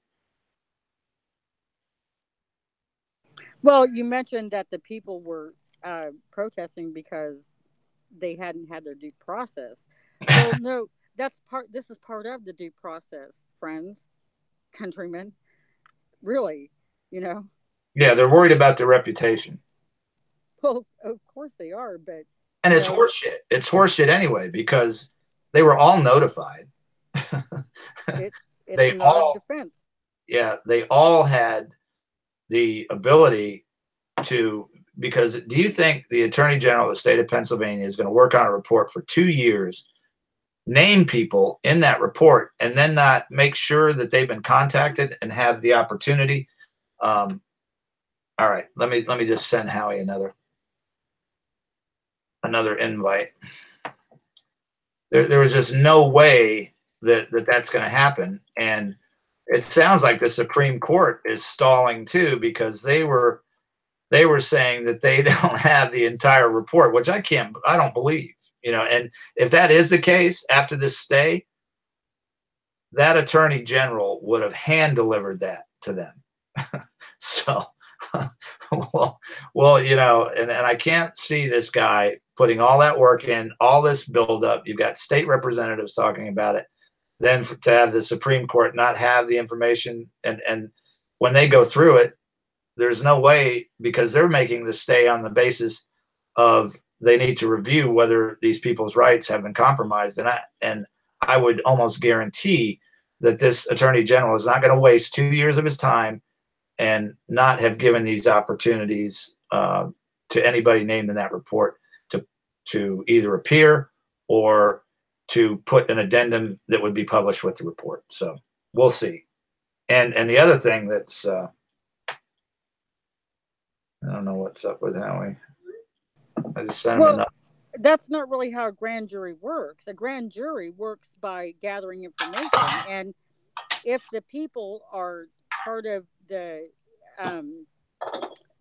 Well, you mentioned that the people were protesting because they hadn't had their due process. Well, no, this is part of the due process, friends, countrymen. Really, Yeah, they're worried about their reputation. Well, of course they are, but and it's horseshit. It's horseshit anyway, because they were all notified. It's an art of defense. Yeah, they all had the ability to, because do you think the Attorney General of the state of Pennsylvania is going to work on a report for 2 years, name people in that report, and then not make sure that they've been contacted and have the opportunity? All right, let me just send Howie another invite. There was just no way that that's going to happen, and it sounds like the Supreme Court is stalling too, because they were saying that they don't have the entire report, which I don't believe, and if that is the case, after this stay, that Attorney General would have hand delivered that to them. So, well, and I can't see this guy putting all that work in, all this buildup. You've got state representatives talking about it, then to have the Supreme Court not have the information, and when they go through it, there's no way, because they're making the stay on the basis of they need to review whether these people's rights have been compromised, and I would almost guarantee that this Attorney General is not going to waste 2 years of his time and not have given these opportunities to anybody named in that report to either appear or to put an addendum that would be published with the report. So we'll see. And the other thing that's I don't know what's up with Howie. I just sent him enough. That's not really how a grand jury works. A grand jury works by gathering information, and if the people are part of the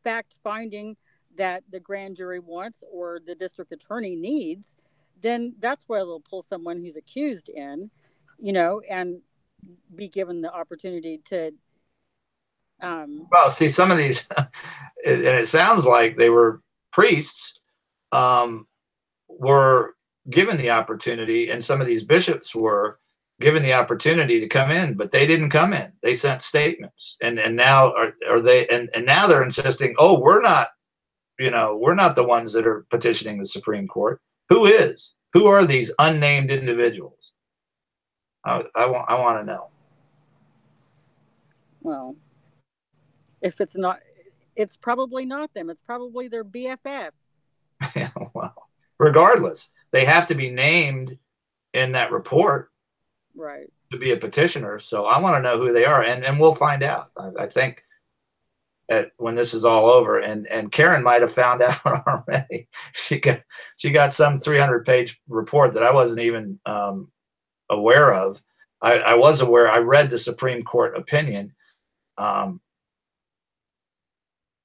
fact finding that the grand jury wants or the district attorney needs, then that's where they'll pull someone who's accused in, and be given the opportunity to. Well, see, some of these, and it sounds like they were priests, were given the opportunity, and some of these bishops were given the opportunity to come in, but they didn't come in. They sent statements, and now now they're insisting, we're not the ones that are petitioning the Supreme Court. Who is? Who are these unnamed individuals? I want to know. Well, if it's not, it's probably not them. It's probably their BFF. Yeah, well, regardless, they have to be named in that report, right, to be a petitioner. So I want to know who they are, and we'll find out. I think when this is all over, and Karen might have found out already. She got some 300-page report that I wasn't even aware of. I was aware. I read the Supreme Court opinion.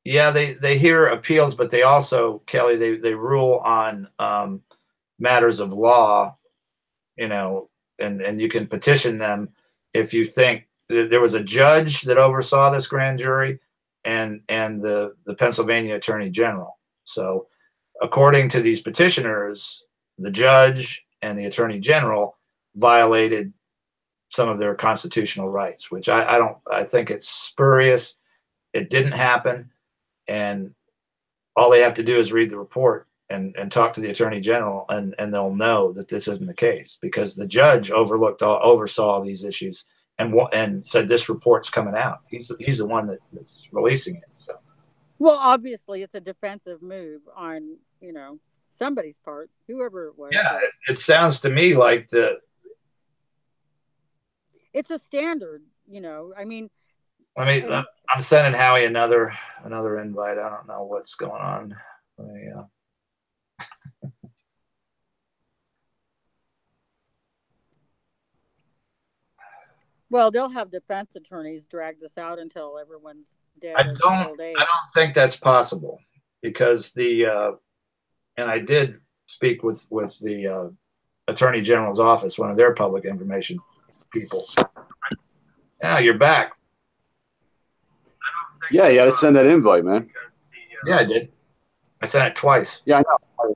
Yeah, they hear appeals, but they also, Kelly, they rule on matters of law, you know, and you can petition them if you think there was a judge that oversaw this grand jury and the Pennsylvania Attorney General. So according to these petitioners, the judge and the Attorney General violated some of their constitutional rights, which I think it's spurious. It didn't happen. And all they have to do is read the report and talk to the Attorney General, and they'll know that this isn't the case, because the judge oversaw all these issues and said this report's coming out. He's the one that's releasing it. So, well, obviously it's a defensive move on, you know, somebody's part, whoever it was. Yeah, it sounds to me like it's a standard, you know. I mean, I'm sending Howie another invite. I don't know what's going on. Well, they'll have defense attorneys drag this out until everyone's dead. I don't think that's possible, because and I did speak with the Attorney General's office, one of their public information people. Yeah, you're back. Yeah, you got to send that invite, man. Yeah, I did. I sent it twice. Yeah, I know.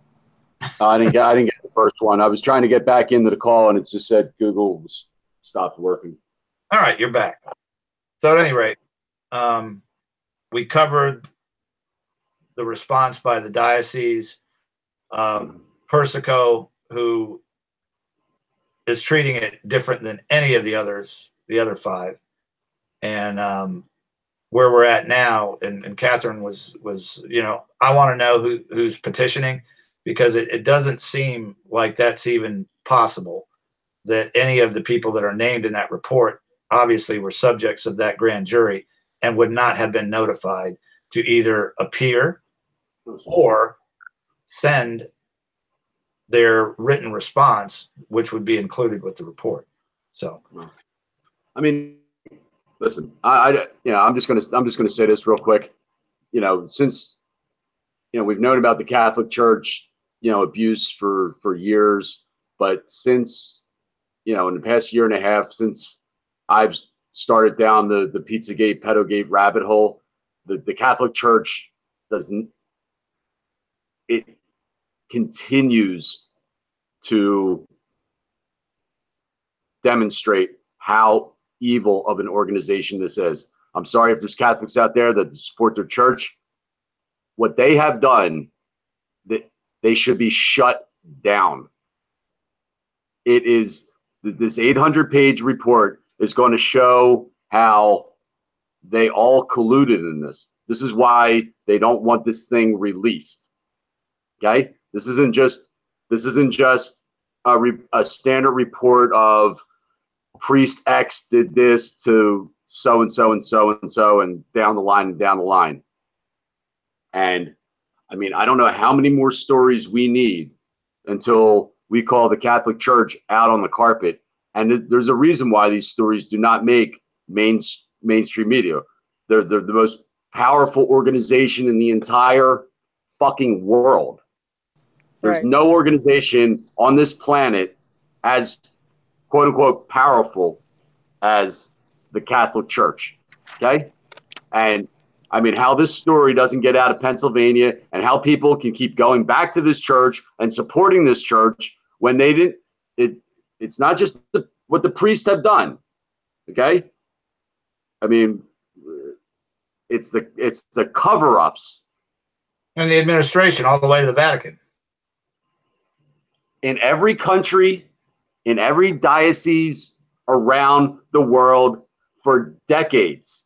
I didn't get the first one. I was trying to get back into the call, and it just said Google stopped working. All right, you're back. So at any rate, we covered the response by the diocese. Persico, who is treating it different than any of the other five, and where we're at now. And Catherine was, you know, I want to know who's petitioning, because it doesn't seem like that's even possible, that any of the people that are named in that report obviously were subjects of that grand jury and would not have been notified to either appear or send their written response, which would be included with the report. So, I mean, listen, I'm just gonna say this real quick. You know, since, you know, we've known about the Catholic Church, you know, abuse for years, but since, you know, in the past year and a half, since I've started down the Pizzagate, Pedogate rabbit hole, the Catholic Church continues to demonstrate how evil of an organization this is. I'm sorry if there's Catholics out there that support their church. What they have done, that they should be shut down. It is, this 800-page report is going to show how they all colluded in this. This is why they don't want this thing released. Okay, this isn't just a standard report of priest X did this to so and so and so and so, and down the line and down the line. And I mean, I don't know how many more stories we need until we call the Catholic Church out on the carpet. And there's a reason why these stories do not make mainstream media. They're the most powerful organization in the entire fucking world. There's no organization on this planet as quote unquote powerful as the Catholic Church. Okay. And I mean, how this story doesn't get out of Pennsylvania, and how people can keep going back to this church and supporting this church when they didn't. It's not just what the priests have done. Okay. I mean, it's the cover-ups and the administration all the way to the Vatican. in every country, in every diocese around the world for decades.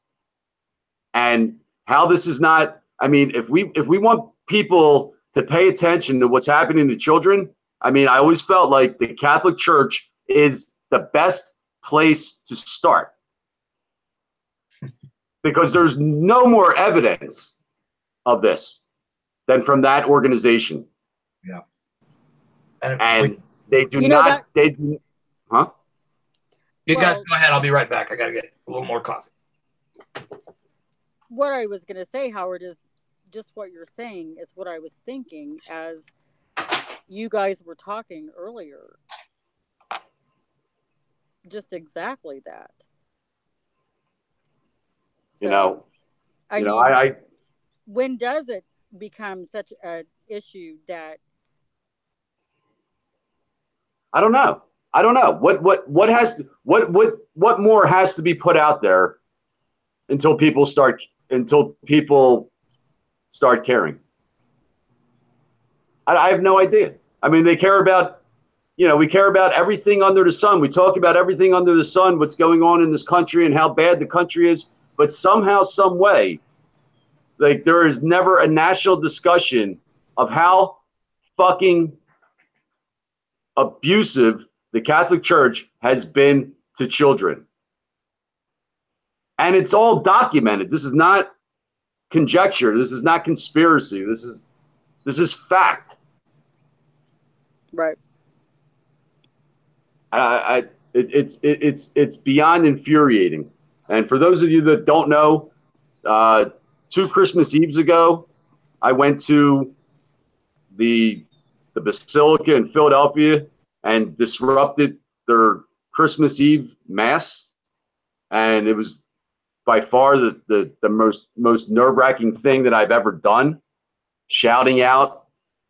And how this is not, I mean, if we want people to pay attention to what's happening to children, I mean, I always felt like the Catholic Church is the best place to start. Because there's no more evidence of this than from that organization. Yeah. And they do You know not, they do, huh? You guys go ahead. I'll be right back. I got to get a little more coffee. What I was going to say, Howard, is just what you're saying is what I was thinking as you guys were talking earlier. Just exactly that. So, I mean, when does it become such an issue that? I don't know. What more has to be put out there until people start caring? I have no idea. I mean, they care about, we care about everything under the sun. We talk about everything under the sun, what's going on in this country and how bad the country is. But somehow, some way, like, there is never a national discussion of how fucking abusive the Catholic Church has been to children. And it's all documented. This is not conjecture. This is not conspiracy. This is fact. Right. It's beyond infuriating. And for those of you that don't know, 2 Christmas Eves ago, I went to the Basilica in Philadelphia and disrupted their Christmas Eve Mass. And it was by far the most nerve-wracking thing that I've ever done, shouting out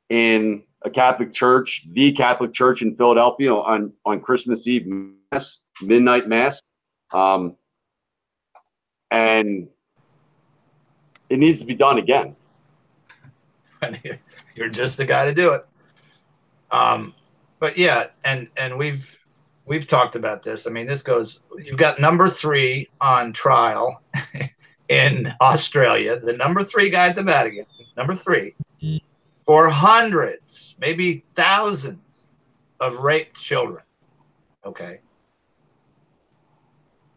in a Catholic church, the Catholic Church in Philadelphia on Christmas Eve Mass, midnight Mass. And it needs to be done again. You're just the guy to do it. But yeah, and we've talked about this. I mean, this goes, you've got number 3 on trial in Australia, the number 3 guy at the Vatican, number 3, for hundreds, maybe thousands of raped children. Okay.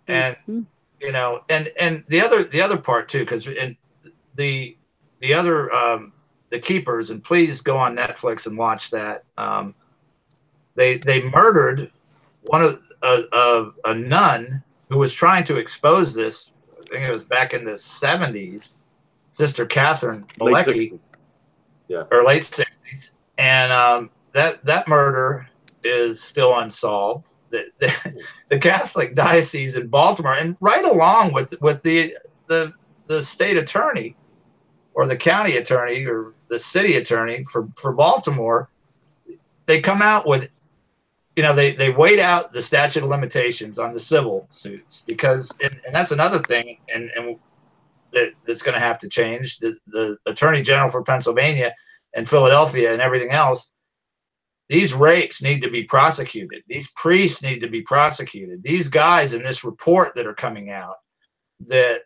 And and the other part too, because the Keepers, and please go on Netflix and watch that. They murdered one of a nun who was trying to expose this. I think it was back in the 70s, Sister Catherine Malecki, or late 60s, and that murder is still unsolved. The Catholic diocese in Baltimore, and right along with the state attorney or the county attorney or the city attorney for Baltimore, they come out with, they wait out the statute of limitations on the civil suits, because, and that's another thing, and that's going to have to change. The Attorney General for Pennsylvania and Philadelphia and everything else, these rapes need to be prosecuted. These priests need to be prosecuted. These guys in this report that are coming out that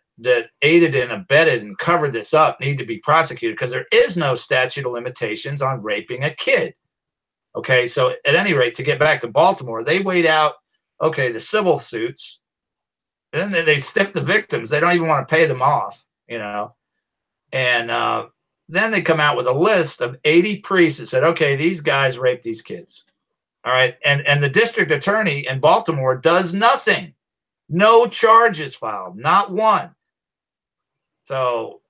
aided and abetted and covered this up need to be prosecuted, because there is no statute of limitations on raping a kid. Okay, so at any rate, to get back to Baltimore, they wait out, the civil suits, and then they stiff the victims. They don't even want to pay them off, and then they come out with a list of 80 priests that said, okay, these guys raped these kids. All right. And the district attorney in Baltimore does nothing. No charges filed, not one. So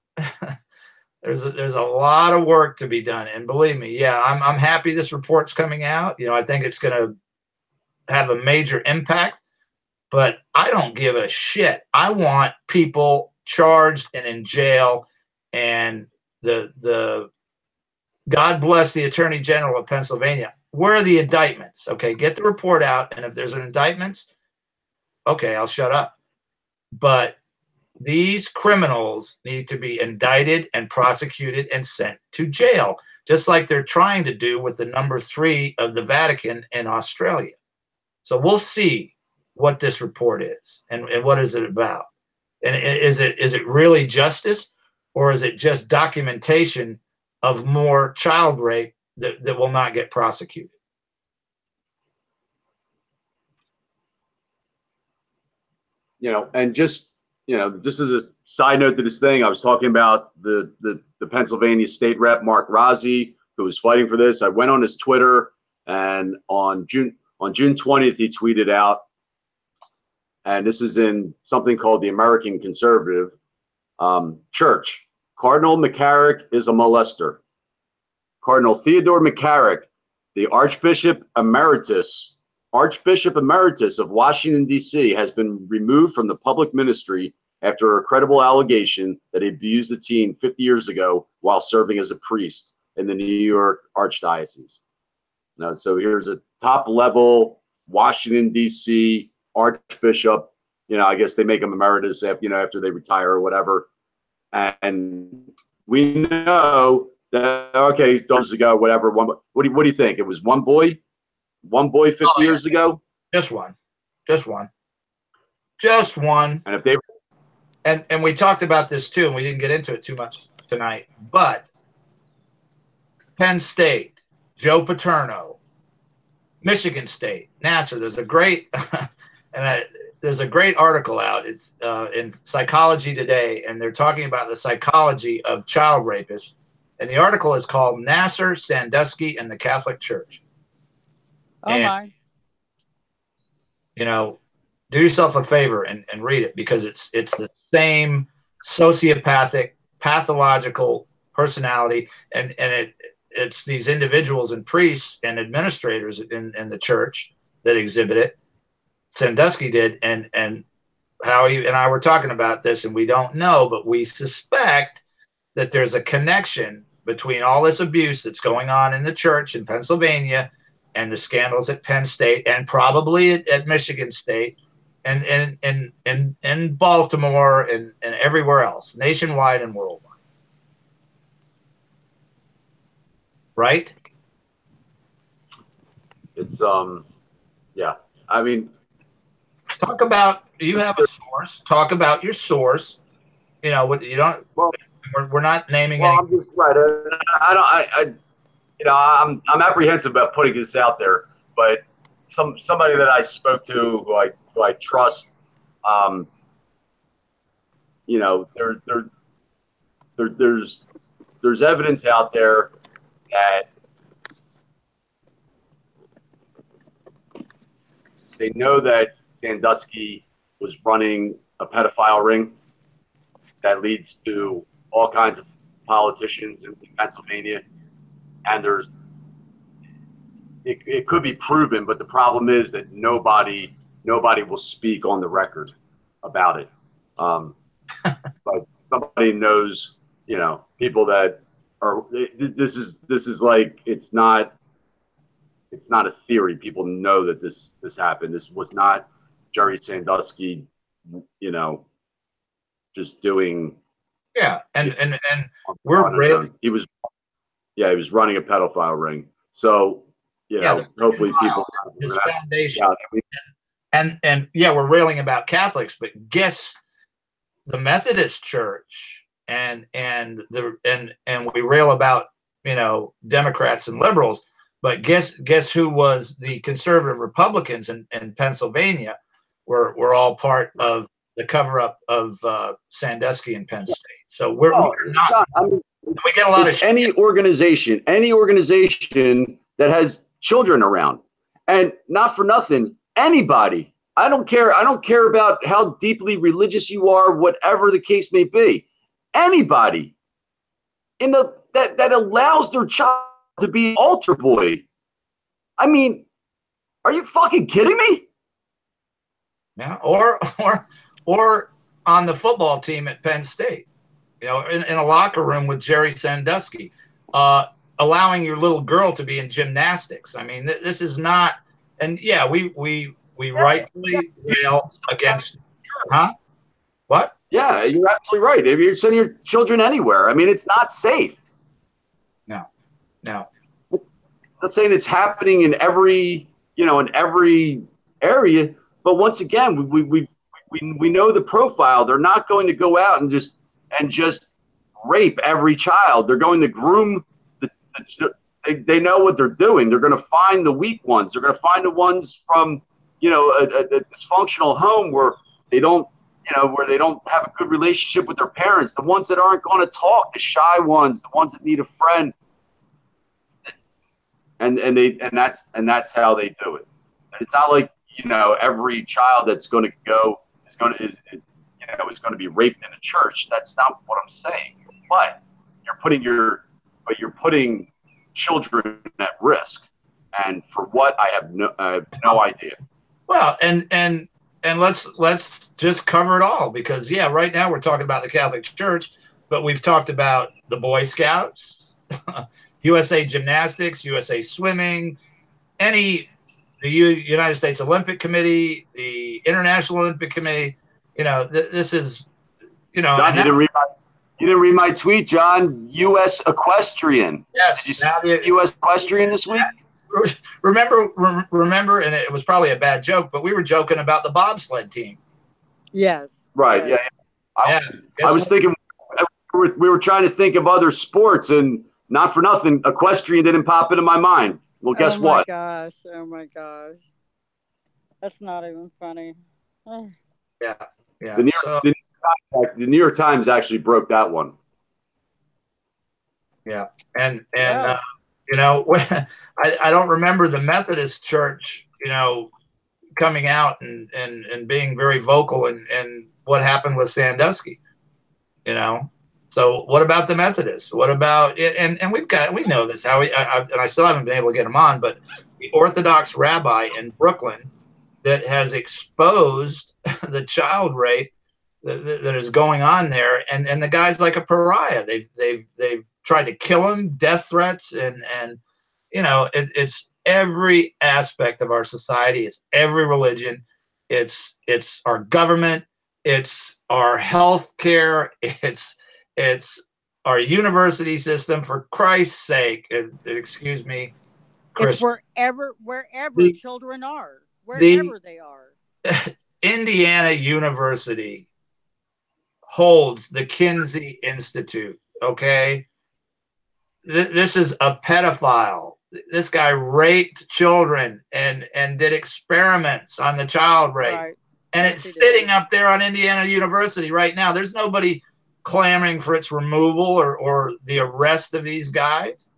there's a lot of work to be done. And believe me, yeah, I'm happy this report's coming out. I think it's going to have a major impact, but I don't give a shit. I want people charged and in jail, and the God bless the Attorney General of Pennsylvania. Where are the indictments? Okay, get the report out, and if there's an indictments, okay, I'll shut up. But these criminals need to be indicted and prosecuted and sent to jail. just like they're trying to do with the number 3 of the Vatican in Australia. So we'll see what this report is and what is it about. And is it really justice, or is it just documentation of more child rape that will not get prosecuted? You know, and just as a side note to this thing, I was talking about the Pennsylvania state rep, Mark Rozzi, who was fighting for this. I went on his Twitter, and on June 20th, he tweeted out, and this is in something called the American Conservative Church. Cardinal McCarrick is a molester. Cardinal Theodore McCarrick, the Archbishop Emeritus of Washington, D.C., has been removed from the public ministry after a credible allegation that he abused a teen 50 years ago while serving as a priest in the New York Archdiocese. Now, so here's a top-level Washington, D.C. Archbishop. I guess they make him emeritus after they retire or whatever. And we know that, okay, years ago, whatever. What do you think? It was one boy 50 years ago? Just one. And if they and we talked about this too, and we didn't get into it too much tonight, but Penn State, Joe Paterno, Michigan State, Nassar, there's a great there's a great article out. It's in Psychology Today, and they're talking about the psychology of child rapists. And the article is called Nassar, Sandusky, and the Catholic Church. Oh, my. Do yourself a favor and read it, because it's the same sociopathic, pathological personality, and it's these individuals and priests and administrators in the church that exhibit it. Sandusky did, and Howie and I were talking about this, and we don't know, but we suspect that there's a connection between all this abuse that's going on in the church in Pennsylvania and the scandals at Penn State, and probably at Michigan State, and in Baltimore and everywhere else, nationwide and worldwide. Right? It's yeah. I mean, talk about, you have a source. Talk about your source. What you don't. Well, we're not naming. Well, any. I'm just right. I'm apprehensive about putting this out there, but somebody that I spoke to, who I trust, there's evidence out there that they know that Sandusky was running a pedophile ring that leads to all kinds of politicians in Pennsylvania. And it could be proven, but the problem is that nobody will speak on the record about it. But somebody knows, people that are. This is like, it's not a theory. People know that this happened. This was not Jerry Sandusky, just doing. Yeah, and we're he was running a pedophile ring. So hopefully people. His foundation. And we're railing about Catholics, but guess the Methodist Church and we rail about Democrats and liberals, but guess who was the conservative Republicans in Pennsylvania were all part of the cover-up of Sandusky and Penn State. So we're not. I mean, we get a lot of any organization that has children around, and not for nothing, anybody. I don't care about how deeply religious you are, whatever the case may be. Anybody that allows their child to be an altar boy. I mean, are you fucking kidding me? Yeah, or on the football team at Penn State, in a locker room with Jerry Sandusky, allowing your little girl to be in gymnastics. I mean, this is not. And yeah, we rightfully rail against. Huh? What? Yeah, you're absolutely right. If you're sending your children anywhere, I mean, it's not safe. No. No. I'm not saying it's happening in every, in every area, but once again, we know the profile. They're not going to go out and just rape every child. They're going to groom they know what they're doing. They're going to find the weak ones. They're going to find the ones from, a dysfunctional home where they don't have a good relationship with their parents. The ones that aren't going to talk, the shy ones, the ones that need a friend. And that's how they do it. It's not like, every child that's going to go is going to be raped in a church. That's not what I'm saying. But you're putting children at risk, and for what I have no idea. Well, and let's just cover it all, because right now we're talking about the Catholic Church, but we've talked about the Boy Scouts, USA Gymnastics, USA Swimming, the United States Olympic Committee, the International Olympic Committee. This is John, you didn't read my tweet, John. U.S. Equestrian. Yes. Did you see U.S. Equestrian this week? Remember, and it was probably a bad joke, but we were joking about the bobsled team. Yes. Right. Yes. Yeah. I was thinking we were trying to think of other sports, and not for nothing, equestrian didn't pop into my mind. Well, guess what? Oh my gosh. That's not even funny. Yeah. The New York Times actually broke that one. Yeah. And I don't remember the Methodist Church, coming out and being very vocal and what happened with Sandusky, So what about the Methodists? What about it? And we know this, and I still haven't been able to get him on, but the Orthodox rabbi in Brooklyn that has exposed the child rape that is going on there, and the guy's like a pariah. They've tried to kill him, death threats, and it's every aspect of our society. It's every religion. It's our government. It's our health care. It's our university system. For Christ's sake, excuse me, Chris. It's wherever children are, wherever they are. Indiana University holds the Kinsey Institute. Okay, this is a pedophile. This guy raped children and did experiments on the child rape. Right. And it's sitting up there on Indiana University right now. There's nobody clamoring for its removal or the arrest of these guys.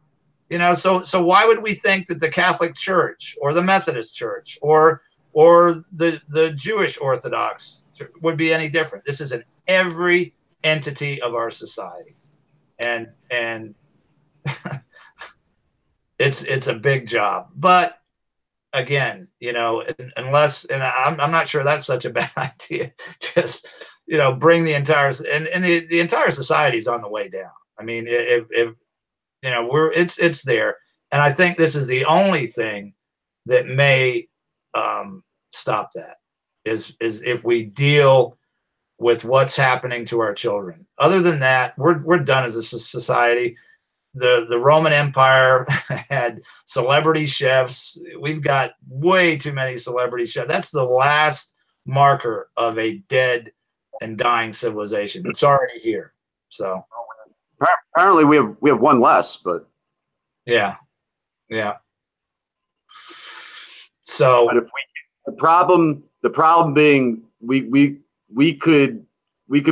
So why would we think that the Catholic Church or the Methodist Church or the Jewish Orthodox would be any different? This is in every entity of our society. And it's a big job. But again, unless, and I'm not sure that's such a bad idea, just, bring the entire, and the entire society is on the way down. I mean, if it's there. And I think this is the only thing that may stop that is if we deal with what's happening to our children. Other than that, we're done as a society. The Roman Empire had celebrity chefs. We've got way too many celebrity chefs. That's the last marker of a dead and dying civilization. It's already here. So apparently we have one less, but yeah. So but if the problem being we could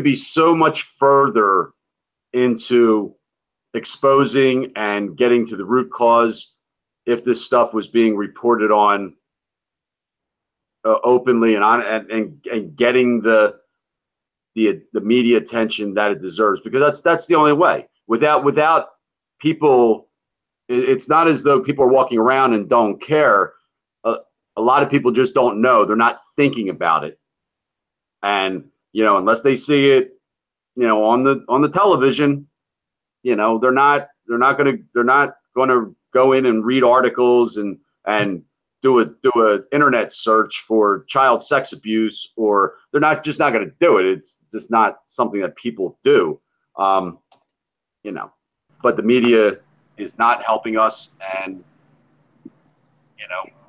be so much further into exposing and getting to the root cause if this stuff was being reported on openly and getting the media attention that it deserves, because that's the only way. Without people, it's not as though people are walking around and don't care. A lot of people just don't know. They're not thinking about it, and unless they see it, on the television, they're not going to go in and read articles and do a internet search for child sex abuse, or they're not going to do it. It's just not something that people do. But the media is not helping us, and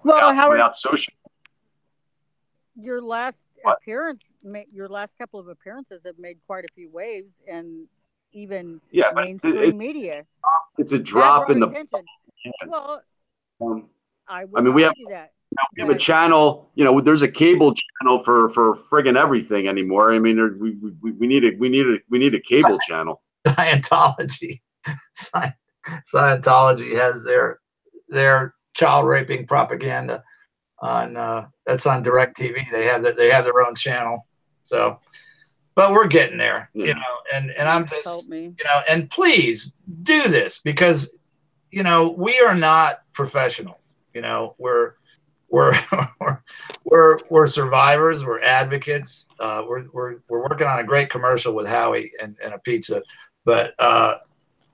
Well, Howard, without social. your last appearance, your last couple of appearances have made quite a few waves, and even mainstream media. It's a drop in the. Attention. Well, I mean, we have a channel. There's a cable channel for friggin' everything anymore. I mean, we need a cable channel. Scientology has their child raping propaganda on that's on DirecTV. They have their own channel. So, but we're getting there, and I'm just, and please do this, because, we are not professionals. We're survivors. We're advocates. We're working on a great commercial with Howie and a pizza, but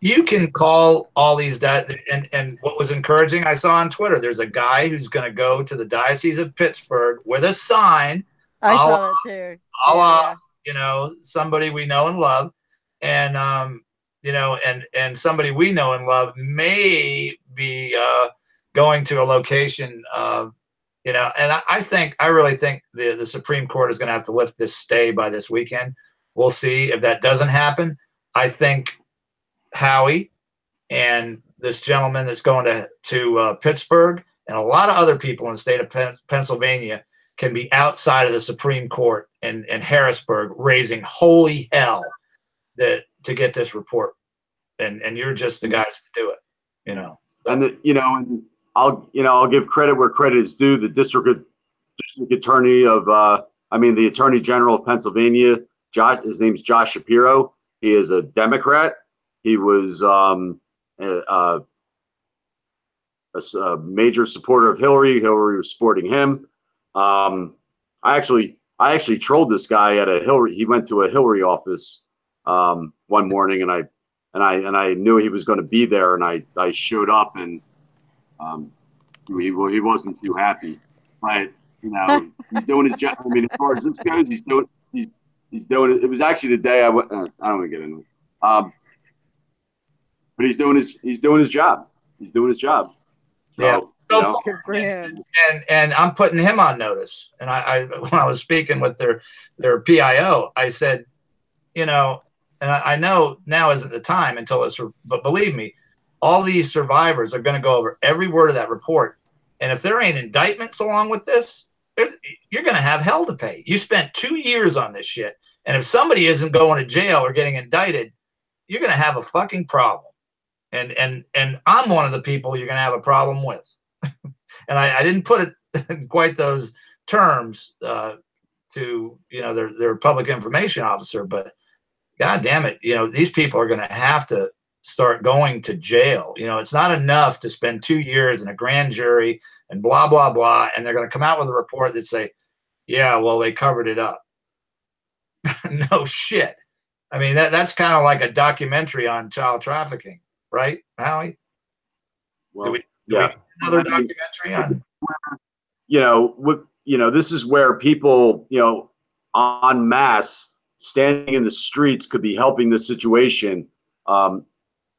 you can call all these and what was encouraging, I saw on Twitter, there's a guy who's going to go to the Diocese of Pittsburgh with a sign. I saw that too. Somebody we know and love, and and somebody we know and love may be going to a location, and I really think the Supreme Court is going to have to lift this stay by this weekend. We'll see. If that doesn't happen, I think Howie and this gentleman that's going to Pittsburgh and a lot of other people in the state of Pennsylvania can be outside of the Supreme Court in Harrisburg raising holy hell to get this report, and you're just the guys to do it, And I'll give credit where credit is due. The district attorney of the Attorney General of Pennsylvania, his name's Josh Shapiro. He is a Democrat. He was a major supporter of Hillary. Hillary was supporting him. I actually trolled this guy at a Hillary. He went to a Hillary office one morning, and I knew he was going to be there, and I showed up, and he wasn't too happy, but he's doing his job. I mean, as far as this goes, he's doing it. It was actually the day I went. I don't want to get into it. But he's doing his job. He's doing his job. So, good for him. And I'm putting him on notice. And I when I was speaking with their PIO, I said, and I know now isn't the time until but believe me, all these survivors are going to go over every word of that report. And if there ain't indictments along with this, you're going to have hell to pay. You spent 2 years on this shit. And if somebody isn't going to jail or getting indicted, you're going to have a fucking problem. And I'm one of the people you're going to have a problem with. And I didn't put it in quite those terms to, their public information officer, but God damn it, these people are going to have to start going to jail. It's not enough to spend 2 years in a grand jury and blah, blah, blah. And they're going to come out with a report that say, yeah, well, they covered it up. No shit. I mean, that's kind of like a documentary on child trafficking, right, Howie? Well, do we another documentary on? This is where people, en masse standing in the streets could be helping the situation.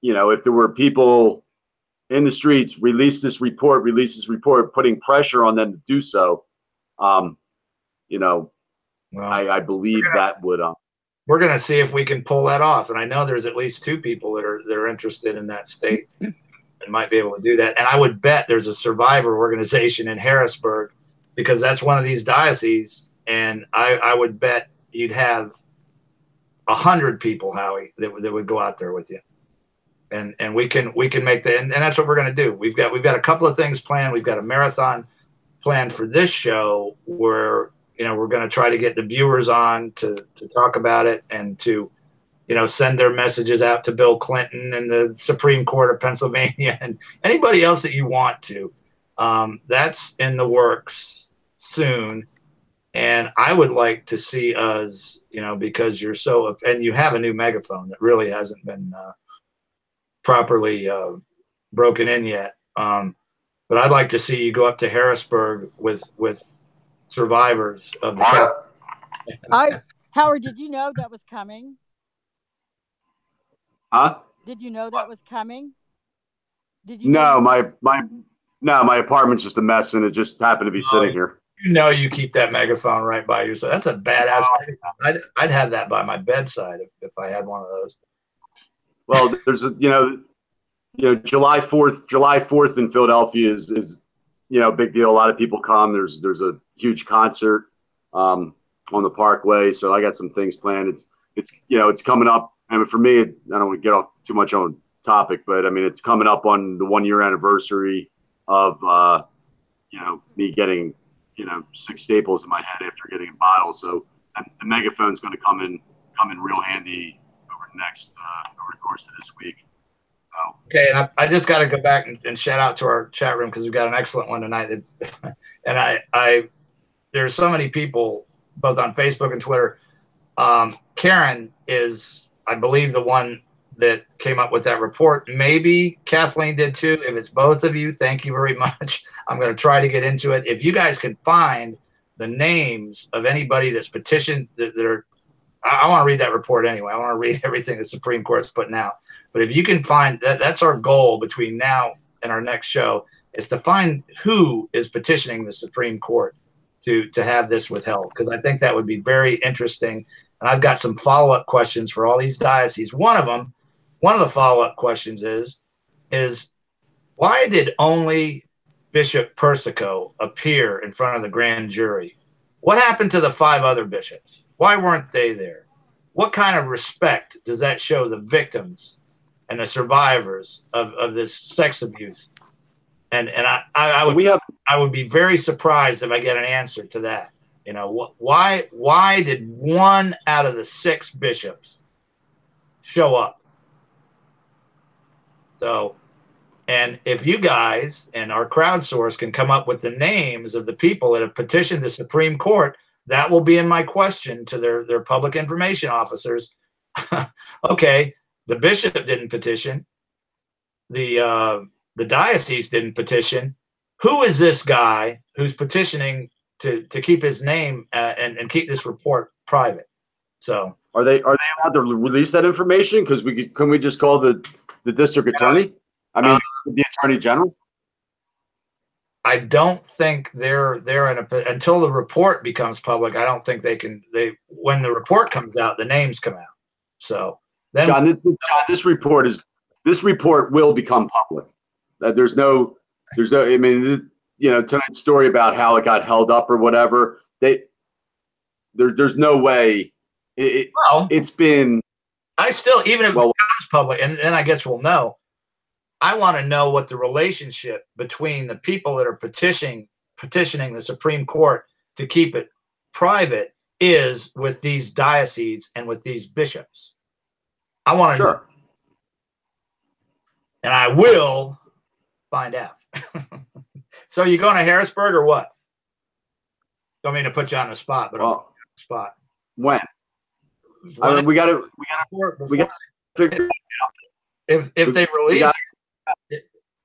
If there were people in the streets, release this report, putting pressure on them to do so. Well, I believe that would. We're going to see if we can pull that off, and I know there's at least 2 people that are interested in that state and might be able to do that. And I would bet there's a survivor organization in Harrisburg, because that's one of these dioceses, and I would bet you'd have 100 people, Howie, that would go out there with you. And we can make that, and that's what we're going to do. We've got a couple of things planned. We've got a marathon planned for this show where we're going to try to get the viewers on to talk about it and to send their messages out to Bill Clinton and the Supreme Court of Pennsylvania and anybody else that you want to. That's in the works soon, and I would like to see us, because you're and you have a new megaphone that really hasn't been properly broken in yet. But I'd like to see you go up to Harrisburg with survivors of the traffic. Howard, did you know that was coming? Huh? Did you know that was coming? Did you No, my apartment's just a mess, and it just happened to be sitting here. You know, you keep that megaphone right by you. So that's a badass megaphone. I'd have that by my bedside if I had one of those. Well, there's a July 4th in Philadelphia is big deal. A lot of people come. There's a huge concert on the Parkway, so I got some things planned. It's coming up. I mean, for me, I don't want to get off too much on topic, but I mean, it's coming up on the 1-year anniversary of me getting 6 staples in my head after getting a bottle. So the megaphone's going to come in real handy over the course of this week. So. Okay, and I just got to go back and shout out to our chat room because we've got an excellent one tonight. And there's so many people both on Facebook and Twitter. Karen is, I believe, the one that came up with that report. Maybe Kathleen did too. If it's both of you, thank you very much. I'm going to try to get into it. If you guys can find the names of anybody that's petitioned, I want to read that report anyway. I want to read everything the Supreme Court's putting out. But if you can find that's our goal between now and our next show, is to find who is petitioning the Supreme Court to have this withheld, because I think that would be very interesting. And I've got some follow-up questions for all these dioceses. One of the follow-up questions is why did only Bishop Persico appear in front of the grand jury? What happened to the 5 other bishops? Why weren't they there? What kind of respect does that show the victims and the survivors of this sex abuse? And I would be very surprised if I get an answer to that. Why did 1 out of the 6 bishops show up? So, and if you guys and our crowdsource can come up with the names of the people that have petitioned the Supreme Court, that will be in my question to their public information officers. Okay, the bishop didn't petition. The diocese didn't petition. Who is this guy who's petitioning to keep his name and keep this report private? So are they allowed to release that information? Because can we just call the district attorney? I mean, the attorney general. I don't think they're in until the report becomes public. I don't think they can. When the report comes out, the names come out. So then, John, this report will become public. There's no. I mean, tonight's story about how it got held up or whatever. There's no way. It's been. I still, even if it becomes public, and then I guess we'll know. I want to know what the relationship between the people that are petitioning the Supreme Court to keep it private is with these dioceses and with these bishops. I want to know. And I will find out. So you going to Harrisburg or what? Don't mean to put you on the spot, but I'm on the spot. When? I mean, we got to figure it out. If they release it.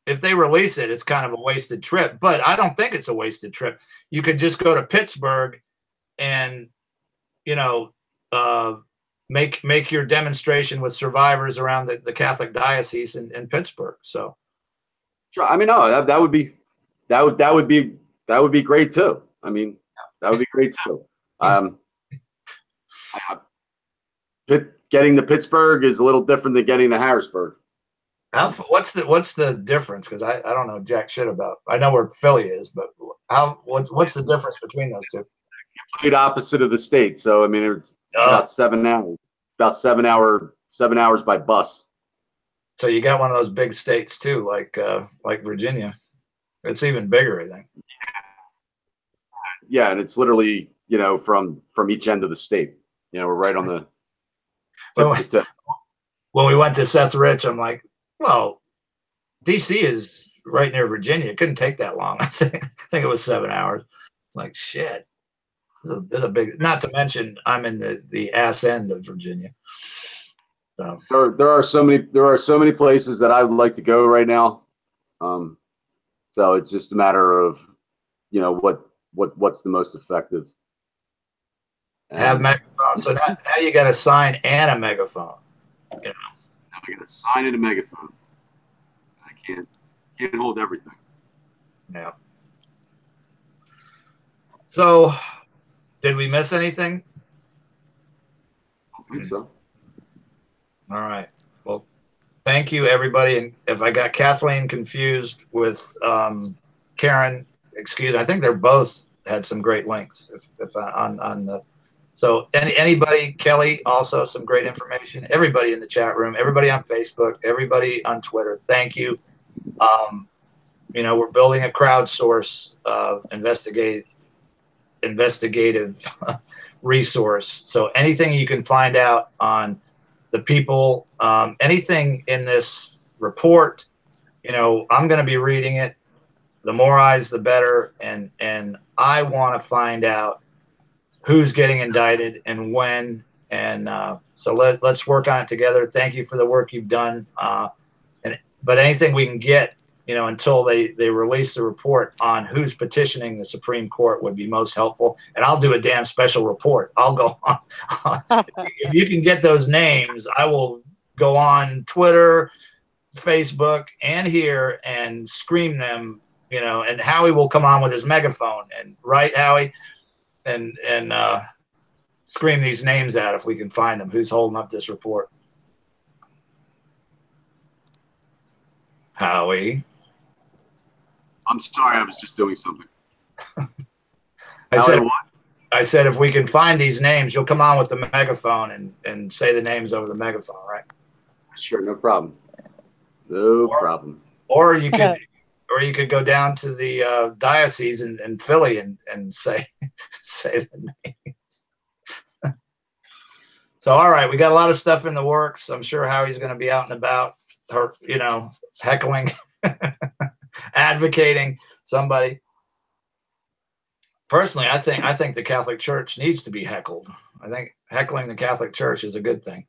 If they release it, it's kind of a wasted trip. But I don't think it's a wasted trip. You could just go to Pittsburgh and, make your demonstration with survivors around the Catholic diocese in Pittsburgh. So, sure. I mean, no, that would be great too. I mean, that would be great too. Getting to Pittsburgh is a little different than getting to Harrisburg. What's the difference? Because I don't know jack shit about. I know where Philly is, but what's the difference between those two? Complete opposite of the state. So I mean, it's about 7 hours. About 7 hours by bus. So you got one of those big states too, like Virginia. It's even bigger, I think. Yeah, and it's literally from each end of the state. We're right on the. When we went to Seth Rich, I'm like, well, DC is right near Virginia. It couldn't take that long. I think it was 7 hours. It's like, shit. There's a big, not to mention I'm in the ass end of Virginia. So there are so many places that I would like to go right now. So it's just a matter of, what's the most effective. Have megaphone. So now you got a sign and a megaphone. Now I got a sign and a megaphone. I can't. Can't hold everything. Yeah. So, did we miss anything? I don't think so. All right. Well, thank you, everybody. And if I got Kathleen confused with Karen, excuse me, I think they're both had some great links. If on the so anybody, Kelly, also some great information. Everybody in the chat room, everybody on Facebook, everybody on Twitter. Thank you. You know, we're building a crowdsource investigative resource. So anything you can find out on the people, anything in this report, you know, I'm going to be reading it. The more eyes, the better. And I want to find out who's getting indicted and when. And so let's work on it together. Thank you for the work you've done. But anything we can get, you know, until they release the report on who's petitioning the Supreme Court would be most helpful. And I'll do a damn special report. I'll go on. If you can get those names, I will go on Twitter, Facebook, and here and scream them, you know, and Howie will come on with his megaphone and right, Howie, and scream these names out if we can find them. Who's holding up this report? Howie. I'm sorry, I was just doing something. I said if we can find these names, you'll come on with the megaphone and say the names over the megaphone, right? Sure, no problem. No problem. Or you could go down to the diocese in Philly and say the names. So all right, we got a lot of stuff in the works. I'm sure Howie's going to be out and about, or you know, heckling. Advocating somebody. Personally, I think the Catholic Church needs to be heckled. I think heckling the Catholic Church is a good thing.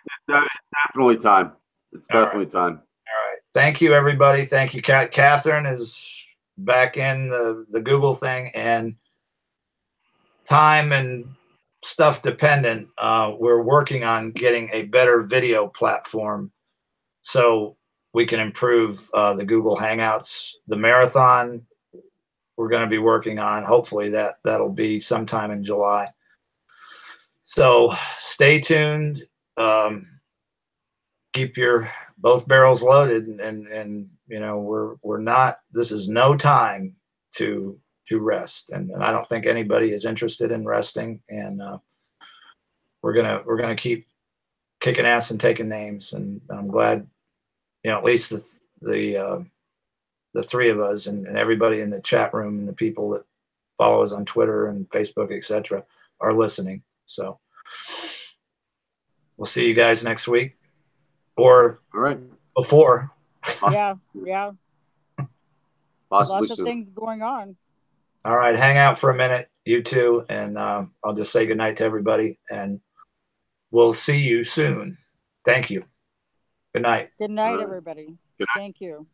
It's definitely time. It's definitely time. All right. Thank you, everybody. Thank you. Catherine is back in the Google thing, and time and stuff dependent. We're working on getting a better video platform so we can improve the Google Hangouts. The marathon we're going to be working on. Hopefully that'll be sometime in July. So stay tuned. Keep your both barrels loaded, and you know we're not. This is no time to rest, and I don't think anybody is interested in resting. And we're gonna keep kicking ass and taking names. And I'm glad, you know, at least the three of us and everybody in the chat room and the people that follow us on Twitter and Facebook, etc., are listening. So we'll see you guys next week, or all right before. Yeah. Possibly Lots of soon. things going on. All right, hang out for a minute, you two, and I'll just say goodnight to everybody, and we'll see you soon. Thank you. Good night. Good night, everybody. Good night. Thank you.